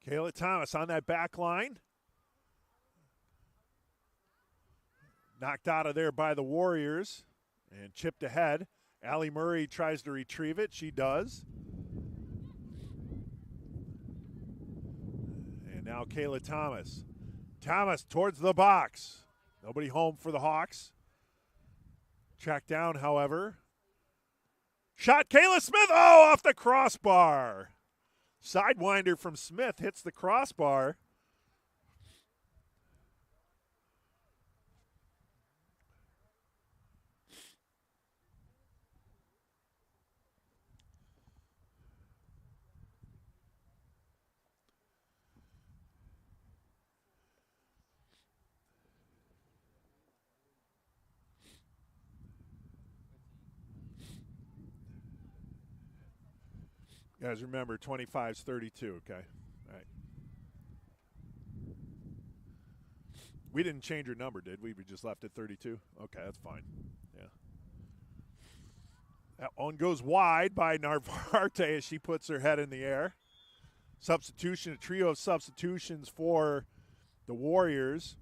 A: Kayla Thomas on that back line. Knocked out of there by the Warriors and chipped ahead. Allie Murray tries to retrieve it. She does. And now Kayla Thomas. Thomas towards the box. Nobody home for the Hawks. Tracked down, however. Shot Kayla Smith. Oh, off the crossbar. Sidewinder from Smith hits the crossbar. You guys remember 25's 32, okay? All right. We didn't change your number, did we? We just left it 32? Okay, that's fine. Yeah. That one goes wide by Narvarte as she puts her head in the air. Substitution, a trio of substitutions for the Warriors.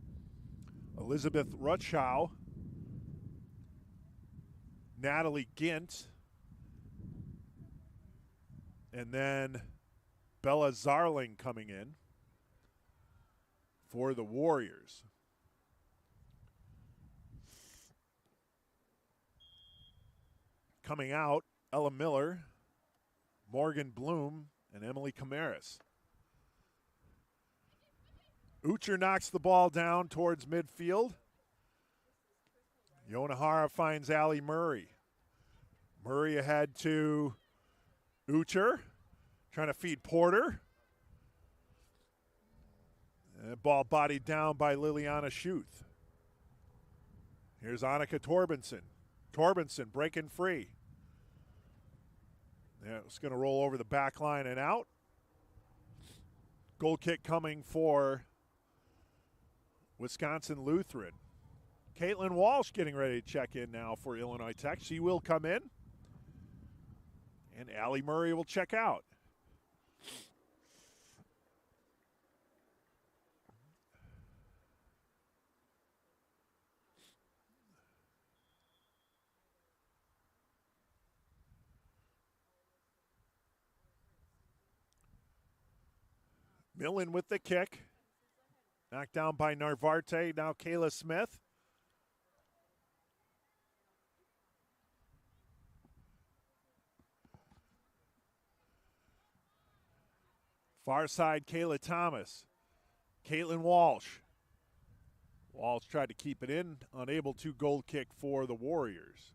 A: Elizabeth Rutschow, Natalie Gint, and then Bella Zarling coming in for the Warriors. Coming out, Ella Miller, Morgan Bloom, and Emily Camaris. Ucher knocks the ball down towards midfield. Yonahara finds Allie Murray. Murray ahead to Ucher, trying to feed Porter. And ball bodied down by Liliana Schuth. Here's Annika Torbenson. Torbenson breaking free. Yeah, it's going to roll over the back line and out. Goal kick coming for Wisconsin Lutheran. Caitlin Walsh getting ready to check in now for Illinois Tech. She will come in. And Allie Murray will check out. Millen with the kick. Knocked down by Narvarte. Now Kayla Smith. Far side, Kayla Thomas. Caitlin Walsh. Walsh tried to keep it in. Unable to goal kick for the Warriors.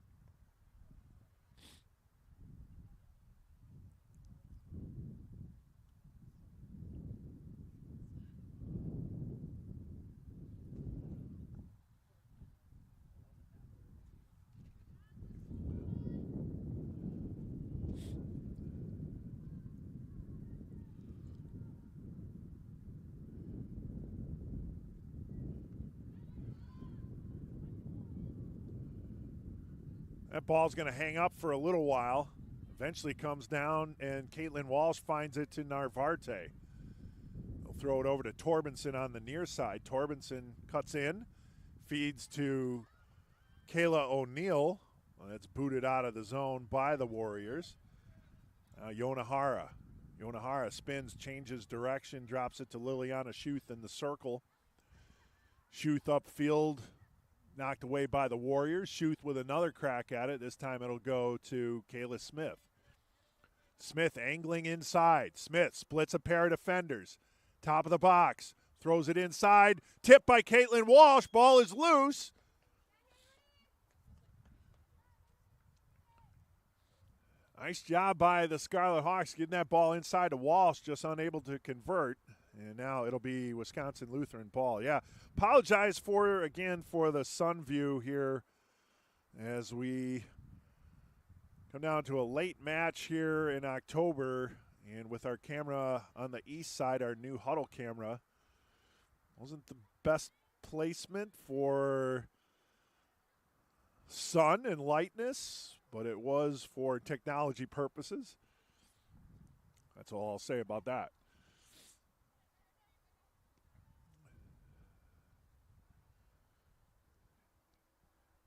A: That ball's going to hang up for a little while. Eventually comes down, and Caitlin Walsh finds it to Narvarte. They'll throw it over to Torbenson on the near side. Torbenson cuts in, feeds to Kayla O'Neill. Well, that's booted out of the zone by the Warriors. Yonahara. Yonahara spins, changes direction, drops it to Liliana Schuth in the circle. Schuth upfield. Knocked away by the Warriors. Schuth with another crack at it. This time it'll go to Kayla Smith. Smith angling inside. Smith splits a pair of defenders. Top of the box. Throws it inside. Tipped by Caitlin Walsh. Ball is loose. Nice job by the Scarlet Hawks getting that ball inside to Walsh, just unable to convert. And now it'll be Wisconsin Lutheran ball. Yeah, apologize for the sun view here as we come down to a late match here in October. And with our camera on the east side, our new huddle camera, wasn't the best placement for sun and lightness, but it was for technology purposes. That's all I'll say about that.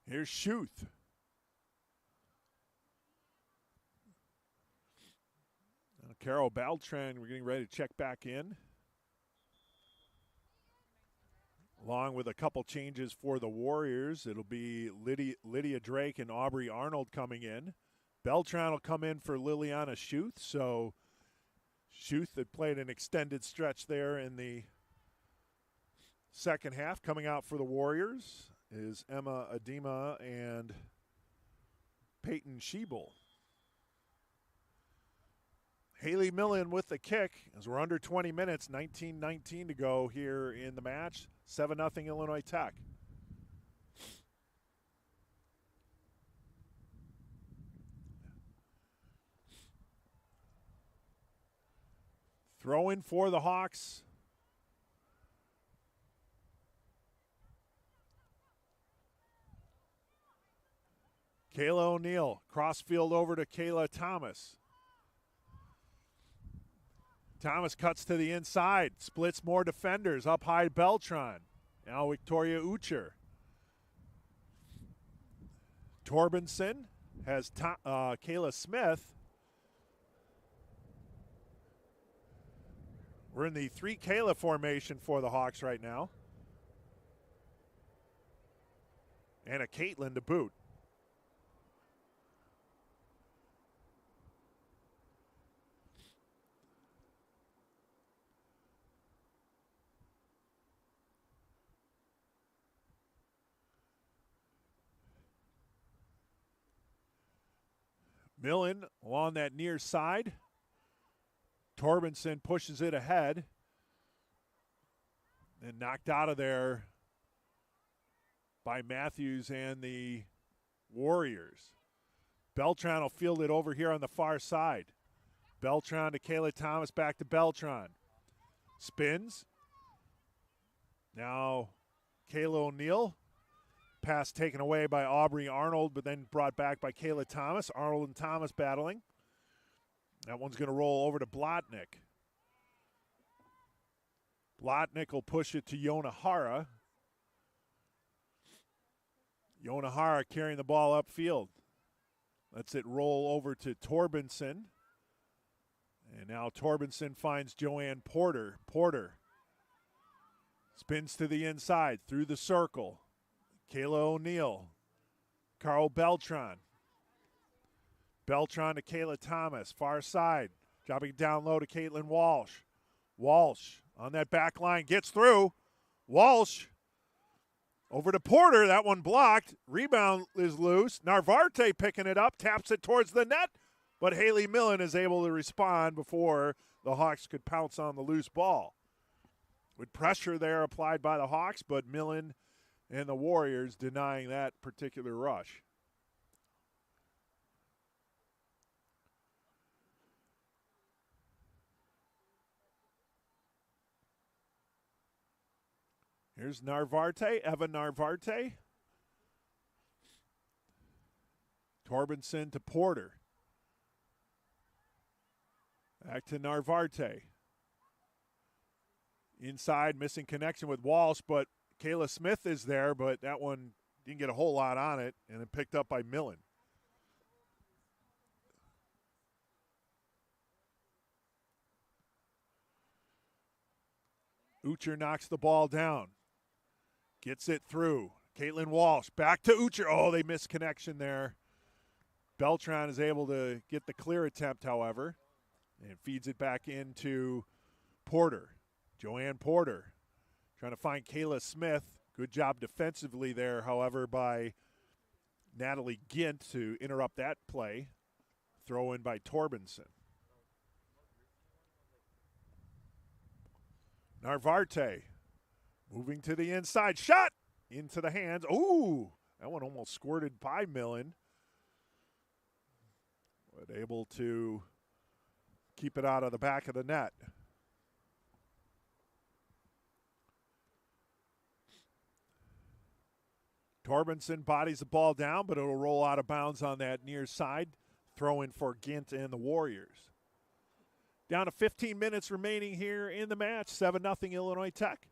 A: Here's Schuth. Carol Beltran, we're getting ready to check back in. Along with a couple changes for the Warriors, it'll be Lydia Drake and Aubrey Arnold coming in. Beltran will come in for Liliana Schuth. So Schuth had played an extended stretch there in the second half. Coming out for the Warriors is Emma Adema and Peyton Schiebel. Haley Millen with the kick as we're under 20 minutes, 19-19 to go here in the match. 7-0 Illinois Tech. Throw in for the Hawks. Kayla O'Neill, crossfield over to Kayla Thomas. Thomas cuts to the inside, splits more defenders, up high Beltran. Now Victoria Ucher. Torbenson has Kayla Smith. We're in the 3 Kayla formation for the Hawks right now. And a Caitlin to boot. Millen along that near side. Torbenson pushes it ahead. And knocked out of there by Matthews and the Warriors. Beltran will field it over here on the far side. Beltran to Kayla Thomas, back to Beltran. Spins. Now Kayla O'Neill. Pass taken away by Aubrey Arnold, but then brought back by Kayla Thomas. Arnold and Thomas battling. That one's going to roll over to Blotnick. Blotnick will push it to Yona Hara. Yona Hara carrying the ball upfield. Lets it roll over to Torbenson. And now Torbenson finds Joanne Porter. Porter spins to the inside, through the circle. Kayla O'Neill. Carl Beltran. Beltran to Kayla Thomas, far side. Dropping down low to Caitlin Walsh. Walsh on that back line, gets through. Walsh over to Porter. That one blocked. Rebound is loose. Narvarte picking it up, taps it towards the net, but Haley Millen is able to respond before the Hawks could pounce on the loose ball. With pressure there applied by the Hawks, but Millen and the Warriors denying that particular rush. Here's Narvarte, Evan Narvarte. Torbenson to Porter. Back to Narvarte. Inside, missing connection with Walsh, but Kayla Smith is there, but that one didn't get a whole lot on it, and then picked up by Millen. Ucher knocks the ball down. Gets it through. Caitlin Walsh back to Ucher. Oh, they missed connection there. Beltran is able to get the clear attempt, however, and feeds it back into Porter. Joanne Porter trying to find Kayla Smith. Good job defensively there, however, by Natalie Gint to interrupt that play. Throw in by Torbenson. Narvarte moving to the inside. Shot into the hands. Ooh, that one almost squirted by Millen. But able to keep it out of the back of the net. Torbenson bodies the ball down, but it'll roll out of bounds on that near side. Throw in for Gint and the Warriors. Down to 15 minutes remaining here in the match. 7-0 Illinois Tech.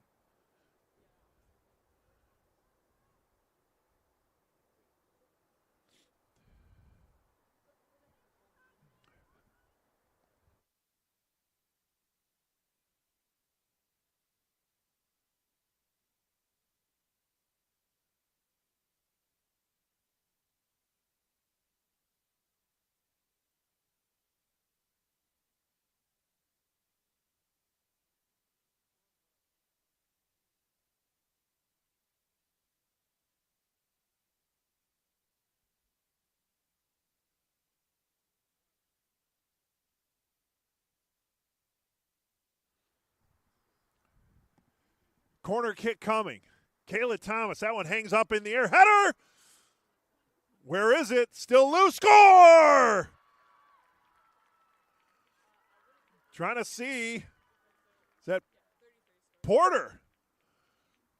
A: Corner kick coming. Kayla Thomas, that one hangs up in the air. Header! Where is it? Still loose. Score! Trying to see. Is that Porter?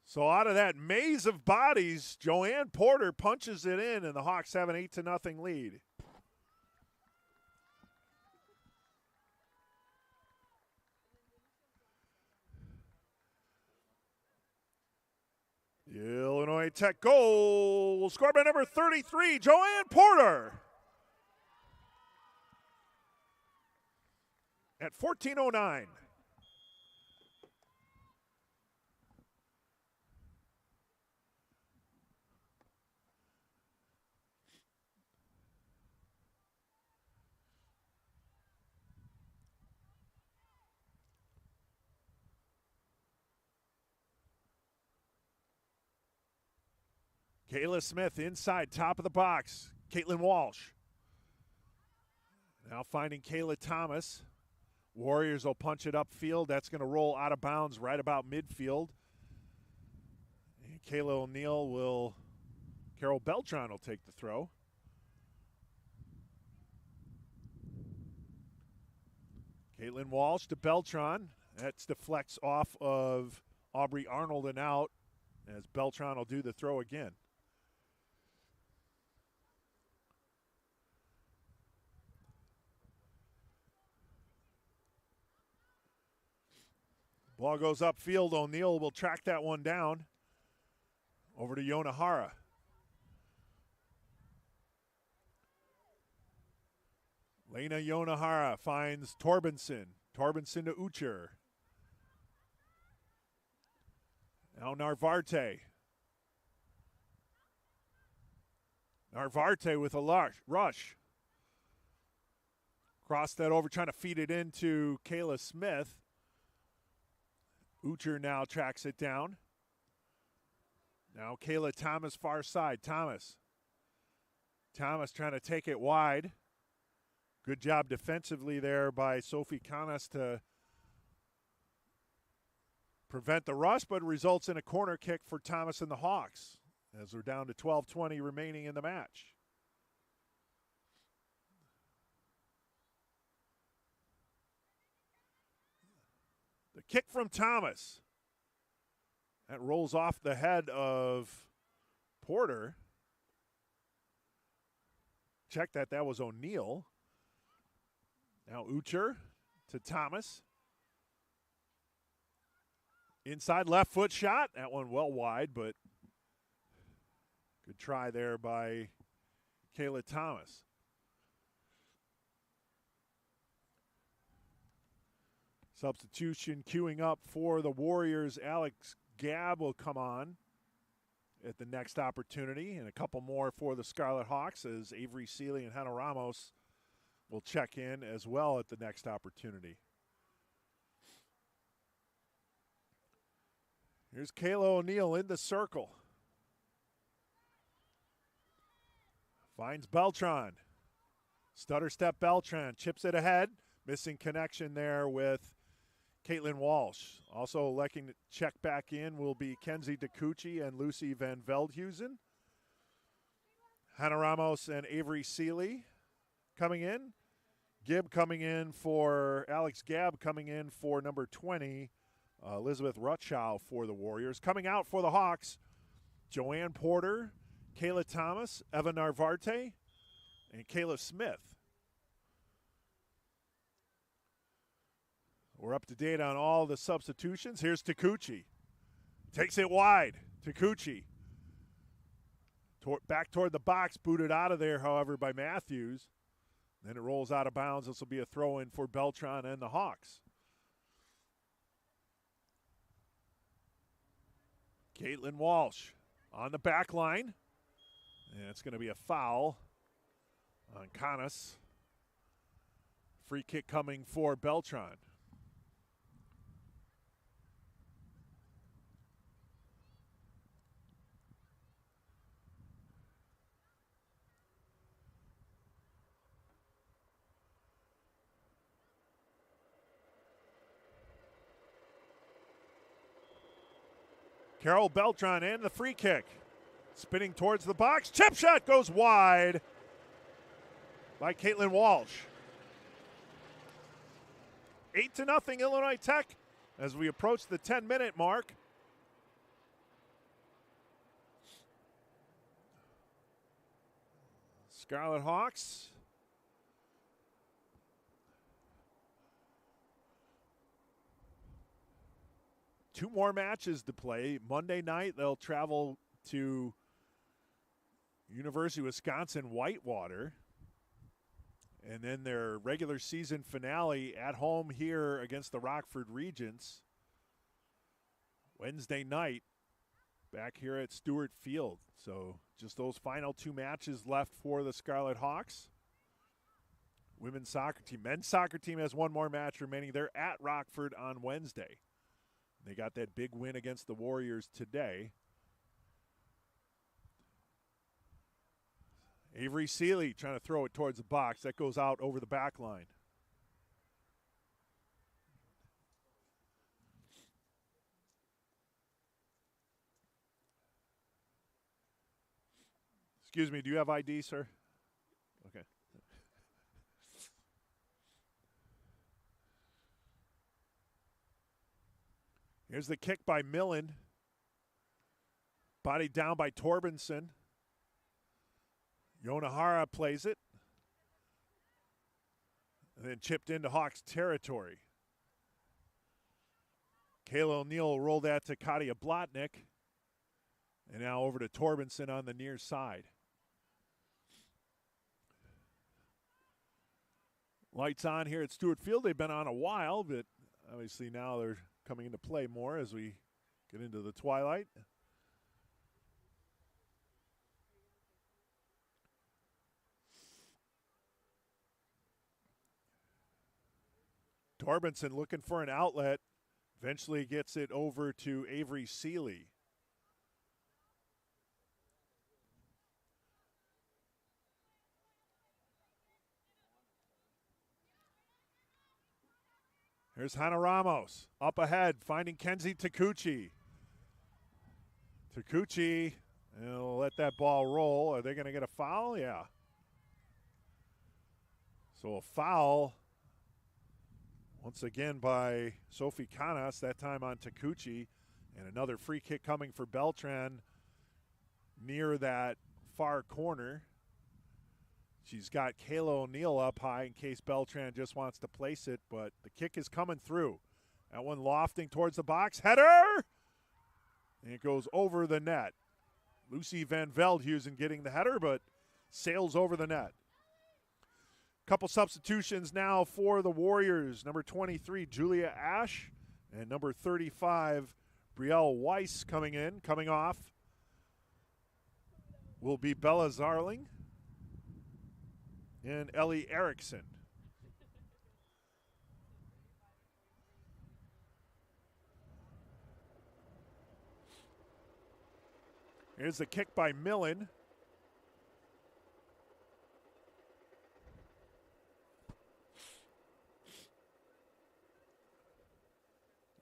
A: So out of that maze of bodies, Joanne Porter punches it in, and the Hawks have an 8-0 lead. Illinois Tech goal scored by number 33, Joanne Porter. At 14:09. Kayla Smith inside, top of the box. Caitlin Walsh. Now finding Kayla Thomas. Warriors will punch it upfield. That's going to roll out of bounds right about midfield. And Carol Beltran will take the throw. Caitlin Walsh to Beltran. That deflects off of Aubrey Arnold and out as Beltran will do the throw again. Ball goes upfield. O'Neill will track that one down. Over to Yonahara. Lena Yonahara finds Torbenson. Torbenson to Ucher. Now Narvarte. Narvarte with a rush. Cross that over, trying to feed it into Kayla Smith. Ucher now tracks it down. Now Kayla Thomas far side. Thomas trying to take it wide. Good job defensively there by Sophie Canas to prevent the rush, but it results in a corner kick for Thomas and the Hawks as we're down to 12:20 remaining in the match. The kick from Thomas. That rolls off the head of Porter. Check that was O'Neill. Now Ucher to Thomas. Inside left foot shot. That one well wide, but good try there by Kayla Thomas. Substitution queuing up for the Warriors. Alex Gabb will come on at the next opportunity, and a couple more for the Scarlet Hawks as Avery Seeley and Hannah Ramos will check in as well at the next opportunity. Here's Kayla O'Neill in the circle. Finds Beltran. Stutter step Beltran. Chips it ahead. Missing connection there with Caitlin Walsh. Also electing to check back in will be Kenzie DeCucci and Lucy Van Veldhuizen. Hannah Ramos and Avery Seeley coming in. Alex Gabb coming in for number 20. Elizabeth Rutschow for the Warriors. Coming out for the Hawks, Joanne Porter, Kayla Thomas, Eva Narvarte, and Kayla Smith. We're up to date on all the substitutions. Here's Takuchi. Takes it wide. Takuchi. Back toward the box, booted out of there, however, by Matthews. Then it rolls out of bounds. This will be a throw-in for Beltran and the Hawks. Caitlin Walsh on the back line. And it's going to be a foul on Canas. Free kick coming for Beltran. Carol Beltran and the free kick. Spinning towards the box. Chip shot goes wide by Caitlin Walsh. 8-0 Illinois Tech as we approach the 10-minute mark. Scarlet Hawks. Two more matches to play. Monday night, they'll travel to University of Wisconsin Whitewater. And then their regular season finale at home here against the Rockford Regents. Wednesday night, back here at Stewart Field. So just those final two matches left for the Scarlet Hawks. Women's soccer team. Men's soccer team has one more match remaining. They're at Rockford on Wednesday. They got that big win against the Warriors today. Avery Seeley trying to throw it towards the box. That goes out over the back line. Excuse me, do you have ID, sir? Okay. Here's the kick by Millen. Body down by Torbenson. Yonahara plays it. And then chipped into Hawks territory. Kayla O'Neill rolled that to Katia Blotnick. And now over to Torbenson on the near side. Lights on here at Stewart Field. They've been on a while, but obviously now they're coming into play more as we get into the twilight. Torbenson looking for an outlet. Eventually gets it over to Avery Seeley. Here's Hannah Ramos up ahead, finding Kenzie Takuchi. Takuchi will let that ball roll. Are they going to get a foul? Yeah. So a foul once again by Sophie Canas, that time on Takuchi. And another free kick coming for Beltran near that far corner. She's got Kayla O'Neill up high in case Beltran just wants to place it, but the kick is coming through. That one lofting towards the box. Header! And it goes over the net. Lucy Van Veldhuizen getting the header, but sails over the net. Couple substitutions now for the Warriors. Number 23, Julia Ash, and number 35, Brielle Weiss coming off will be Bella Zarling and Ellie Erickson. Here's the kick by Millen.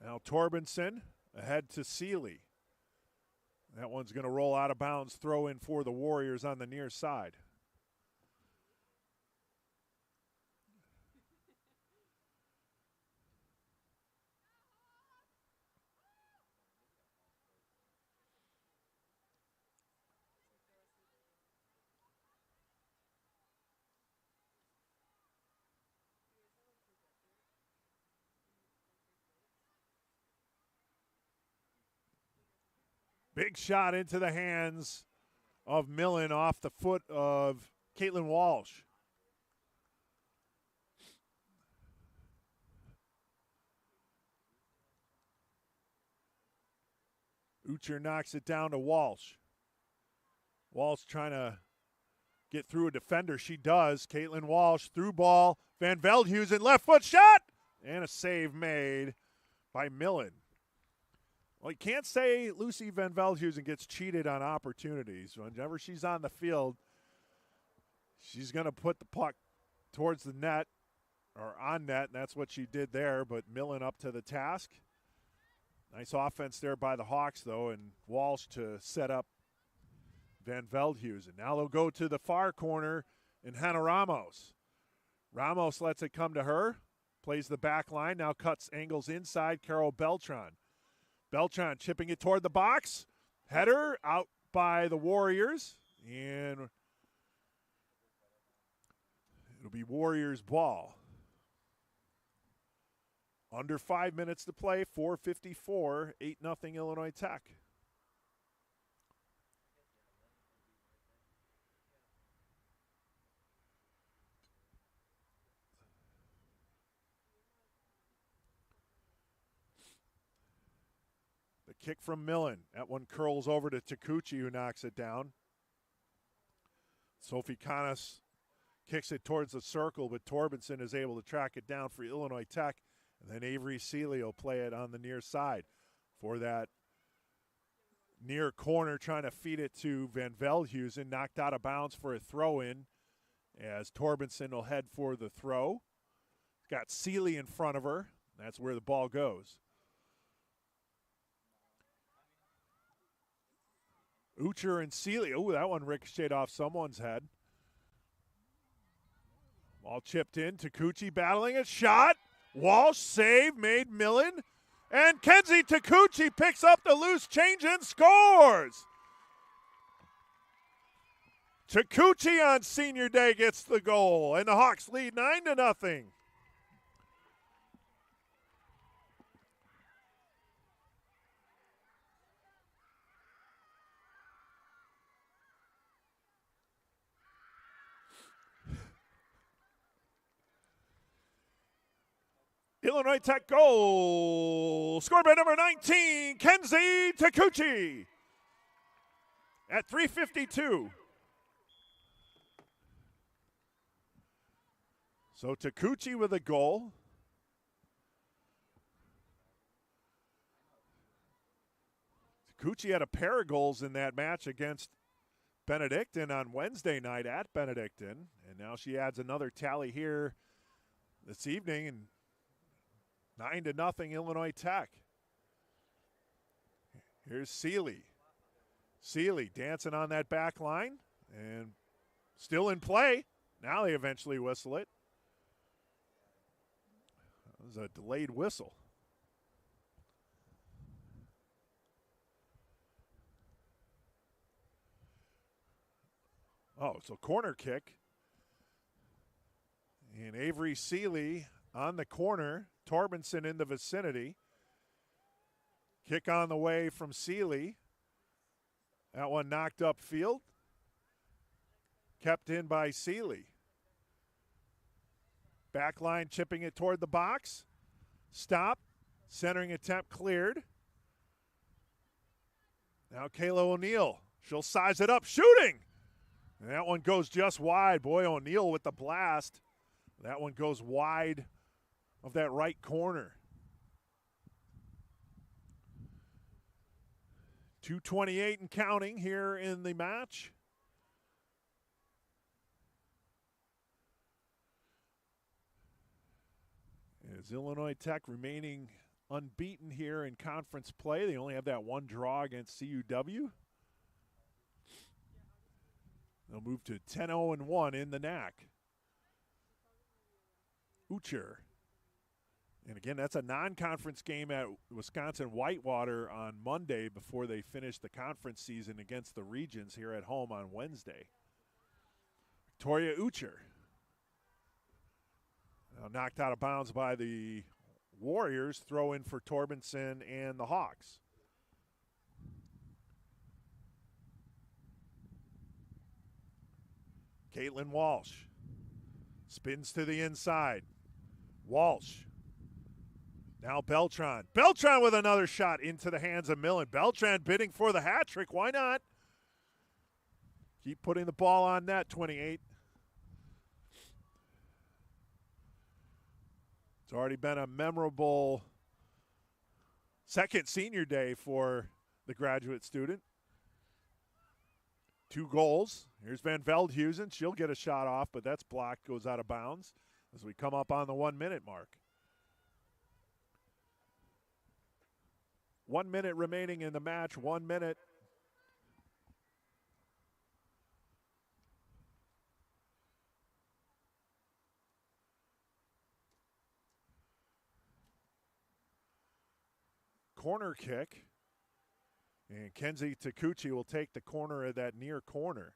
A: Now Torbenson ahead to Seeley. That one's going to roll out of bounds, throw in for the Warriors on the near side. Big shot into the hands of Millen off the foot of Caitlin Walsh. Ucher knocks it down to Walsh. Walsh trying to get through a defender. She does. Caitlin Walsh through ball. Van Veldhuizen left foot shot. And a save made by Millen. Well, you can't say Lucy Van Veldhuizen gets cheated on opportunities. Whenever she's on the field, she's going to put the puck towards the net or on net, and that's what she did there. But Millen up to the task. Nice offense there by the Hawks, though, and Walsh to set up Van Veldhuizen. Now they'll go to the far corner and Hannah Ramos. Ramos lets it come to her, plays the back line, now cuts angles inside, Carol Beltran. Beltran chipping it toward the box. Header out by the Warriors. And it'll be Warriors ball. Under 5 minutes to play, 4:54, 8-0 Illinois Tech. Kick from Millen. That one curls over to Takuchi, who knocks it down. Sophie Canas kicks it towards the circle, but Torbenson is able to track it down for Illinois Tech. And then Avery Seeley will play it on the near side for that near corner trying to feed it to Van Veldhuizen. Knocked out of bounds for a throw-in as Torbenson will head for the throw. Got Seeley in front of her. That's where the ball goes. Ucher and Seeley. Oh, that one ricocheted off someone's head. Ball chipped in. Takuchi battling a shot. Walsh save made Millen. And Kenzie Takuchi picks up the loose change and scores. Takuchi on senior day gets the goal. And the Hawks lead 9-0. Illinois Tech goal scored by number 19, Kenzie Takuchi at 3:52. So Takuchi with a goal. Takuchi had a pair of goals in that match against Benedictine on Wednesday night at Benedictine, and now she adds another tally here this evening, and 9-0 Illinois Tech. Here's Seeley. Seeley dancing on that back line and still in play. Now they eventually whistle it. That was a delayed whistle. Oh, so corner kick. And Avery Seeley on the corner. Torbenson in the vicinity. Kick on the way from Seeley. That one knocked upfield. Kept in by Seeley. Back line chipping it toward the box. Stop. Centering attempt cleared. Now Kayla O'Neill. She'll size it up. Shooting! And that one goes just wide. Boy, O'Neill with the blast. That one goes wide of that right corner. 2:28 and counting here in the match. As Illinois Tech remaining unbeaten here in conference play. They only have that one draw against CUW. They'll move to 10-0-1 in the NAC. Ucher. And again, that's a non-conference game at Wisconsin Whitewater on Monday before they finish the conference season against the Regions here at home on Wednesday. Victoria Ucher. Now knocked out of bounds by the Warriors. Throw in for Torbenson and the Hawks. Caitlin Walsh spins to the inside. Walsh. Now Beltran. Beltran with another shot into the hands of Millen. Beltran bidding for the hat trick. Why not? Keep putting the ball on net, 28. It's already been a memorable second senior day for the graduate student. 2 goals. Here's Van Veldhuizen. She'll get a shot off, but that's blocked, goes out of bounds as we come up on the 1-minute mark. 1 minute remaining in the match. 1 minute. Corner kick. And Kenzie Takuchi will take the corner of that near corner.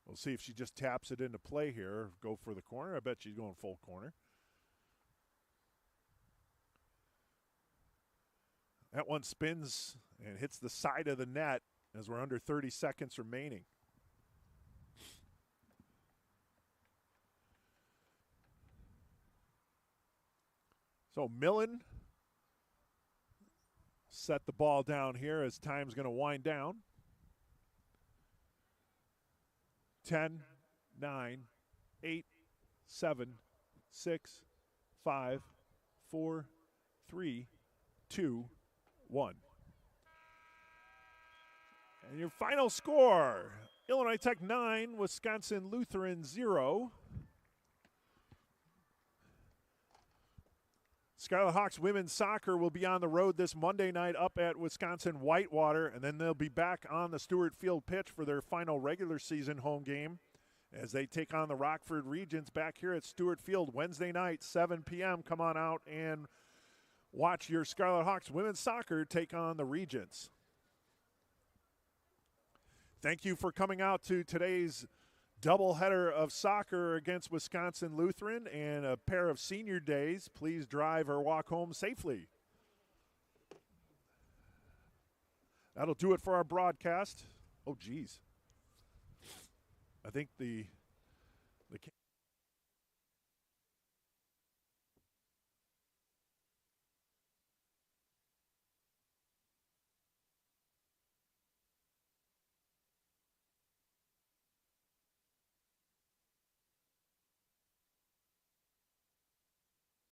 A: We'll see if she just taps it into play here or go for the corner. I bet she's going full corner. That one spins and hits the side of the net as we're under 30 seconds remaining. So Millen set the ball down here as time's going to wind down. 10, 9, 8, 7, 6, 5, 4, 3, 2, 1. And your final score, Illinois Tech 9, Wisconsin Lutheran 0. Scarlet Hawks women's soccer will be on the road this Monday night up at Wisconsin Whitewater, and then they'll be back on the Stewart Field pitch for their final regular season home game as they take on the Rockford Regents back here at Stewart Field Wednesday night, 7 p.m. Come on out and watch your Scarlet Hawks women's soccer take on the Regents. Thank you for coming out to today's doubleheader of soccer against Wisconsin Lutheran and a pair of senior days. Please drive or walk home safely. That'll do it for our broadcast. Oh, geez. I think the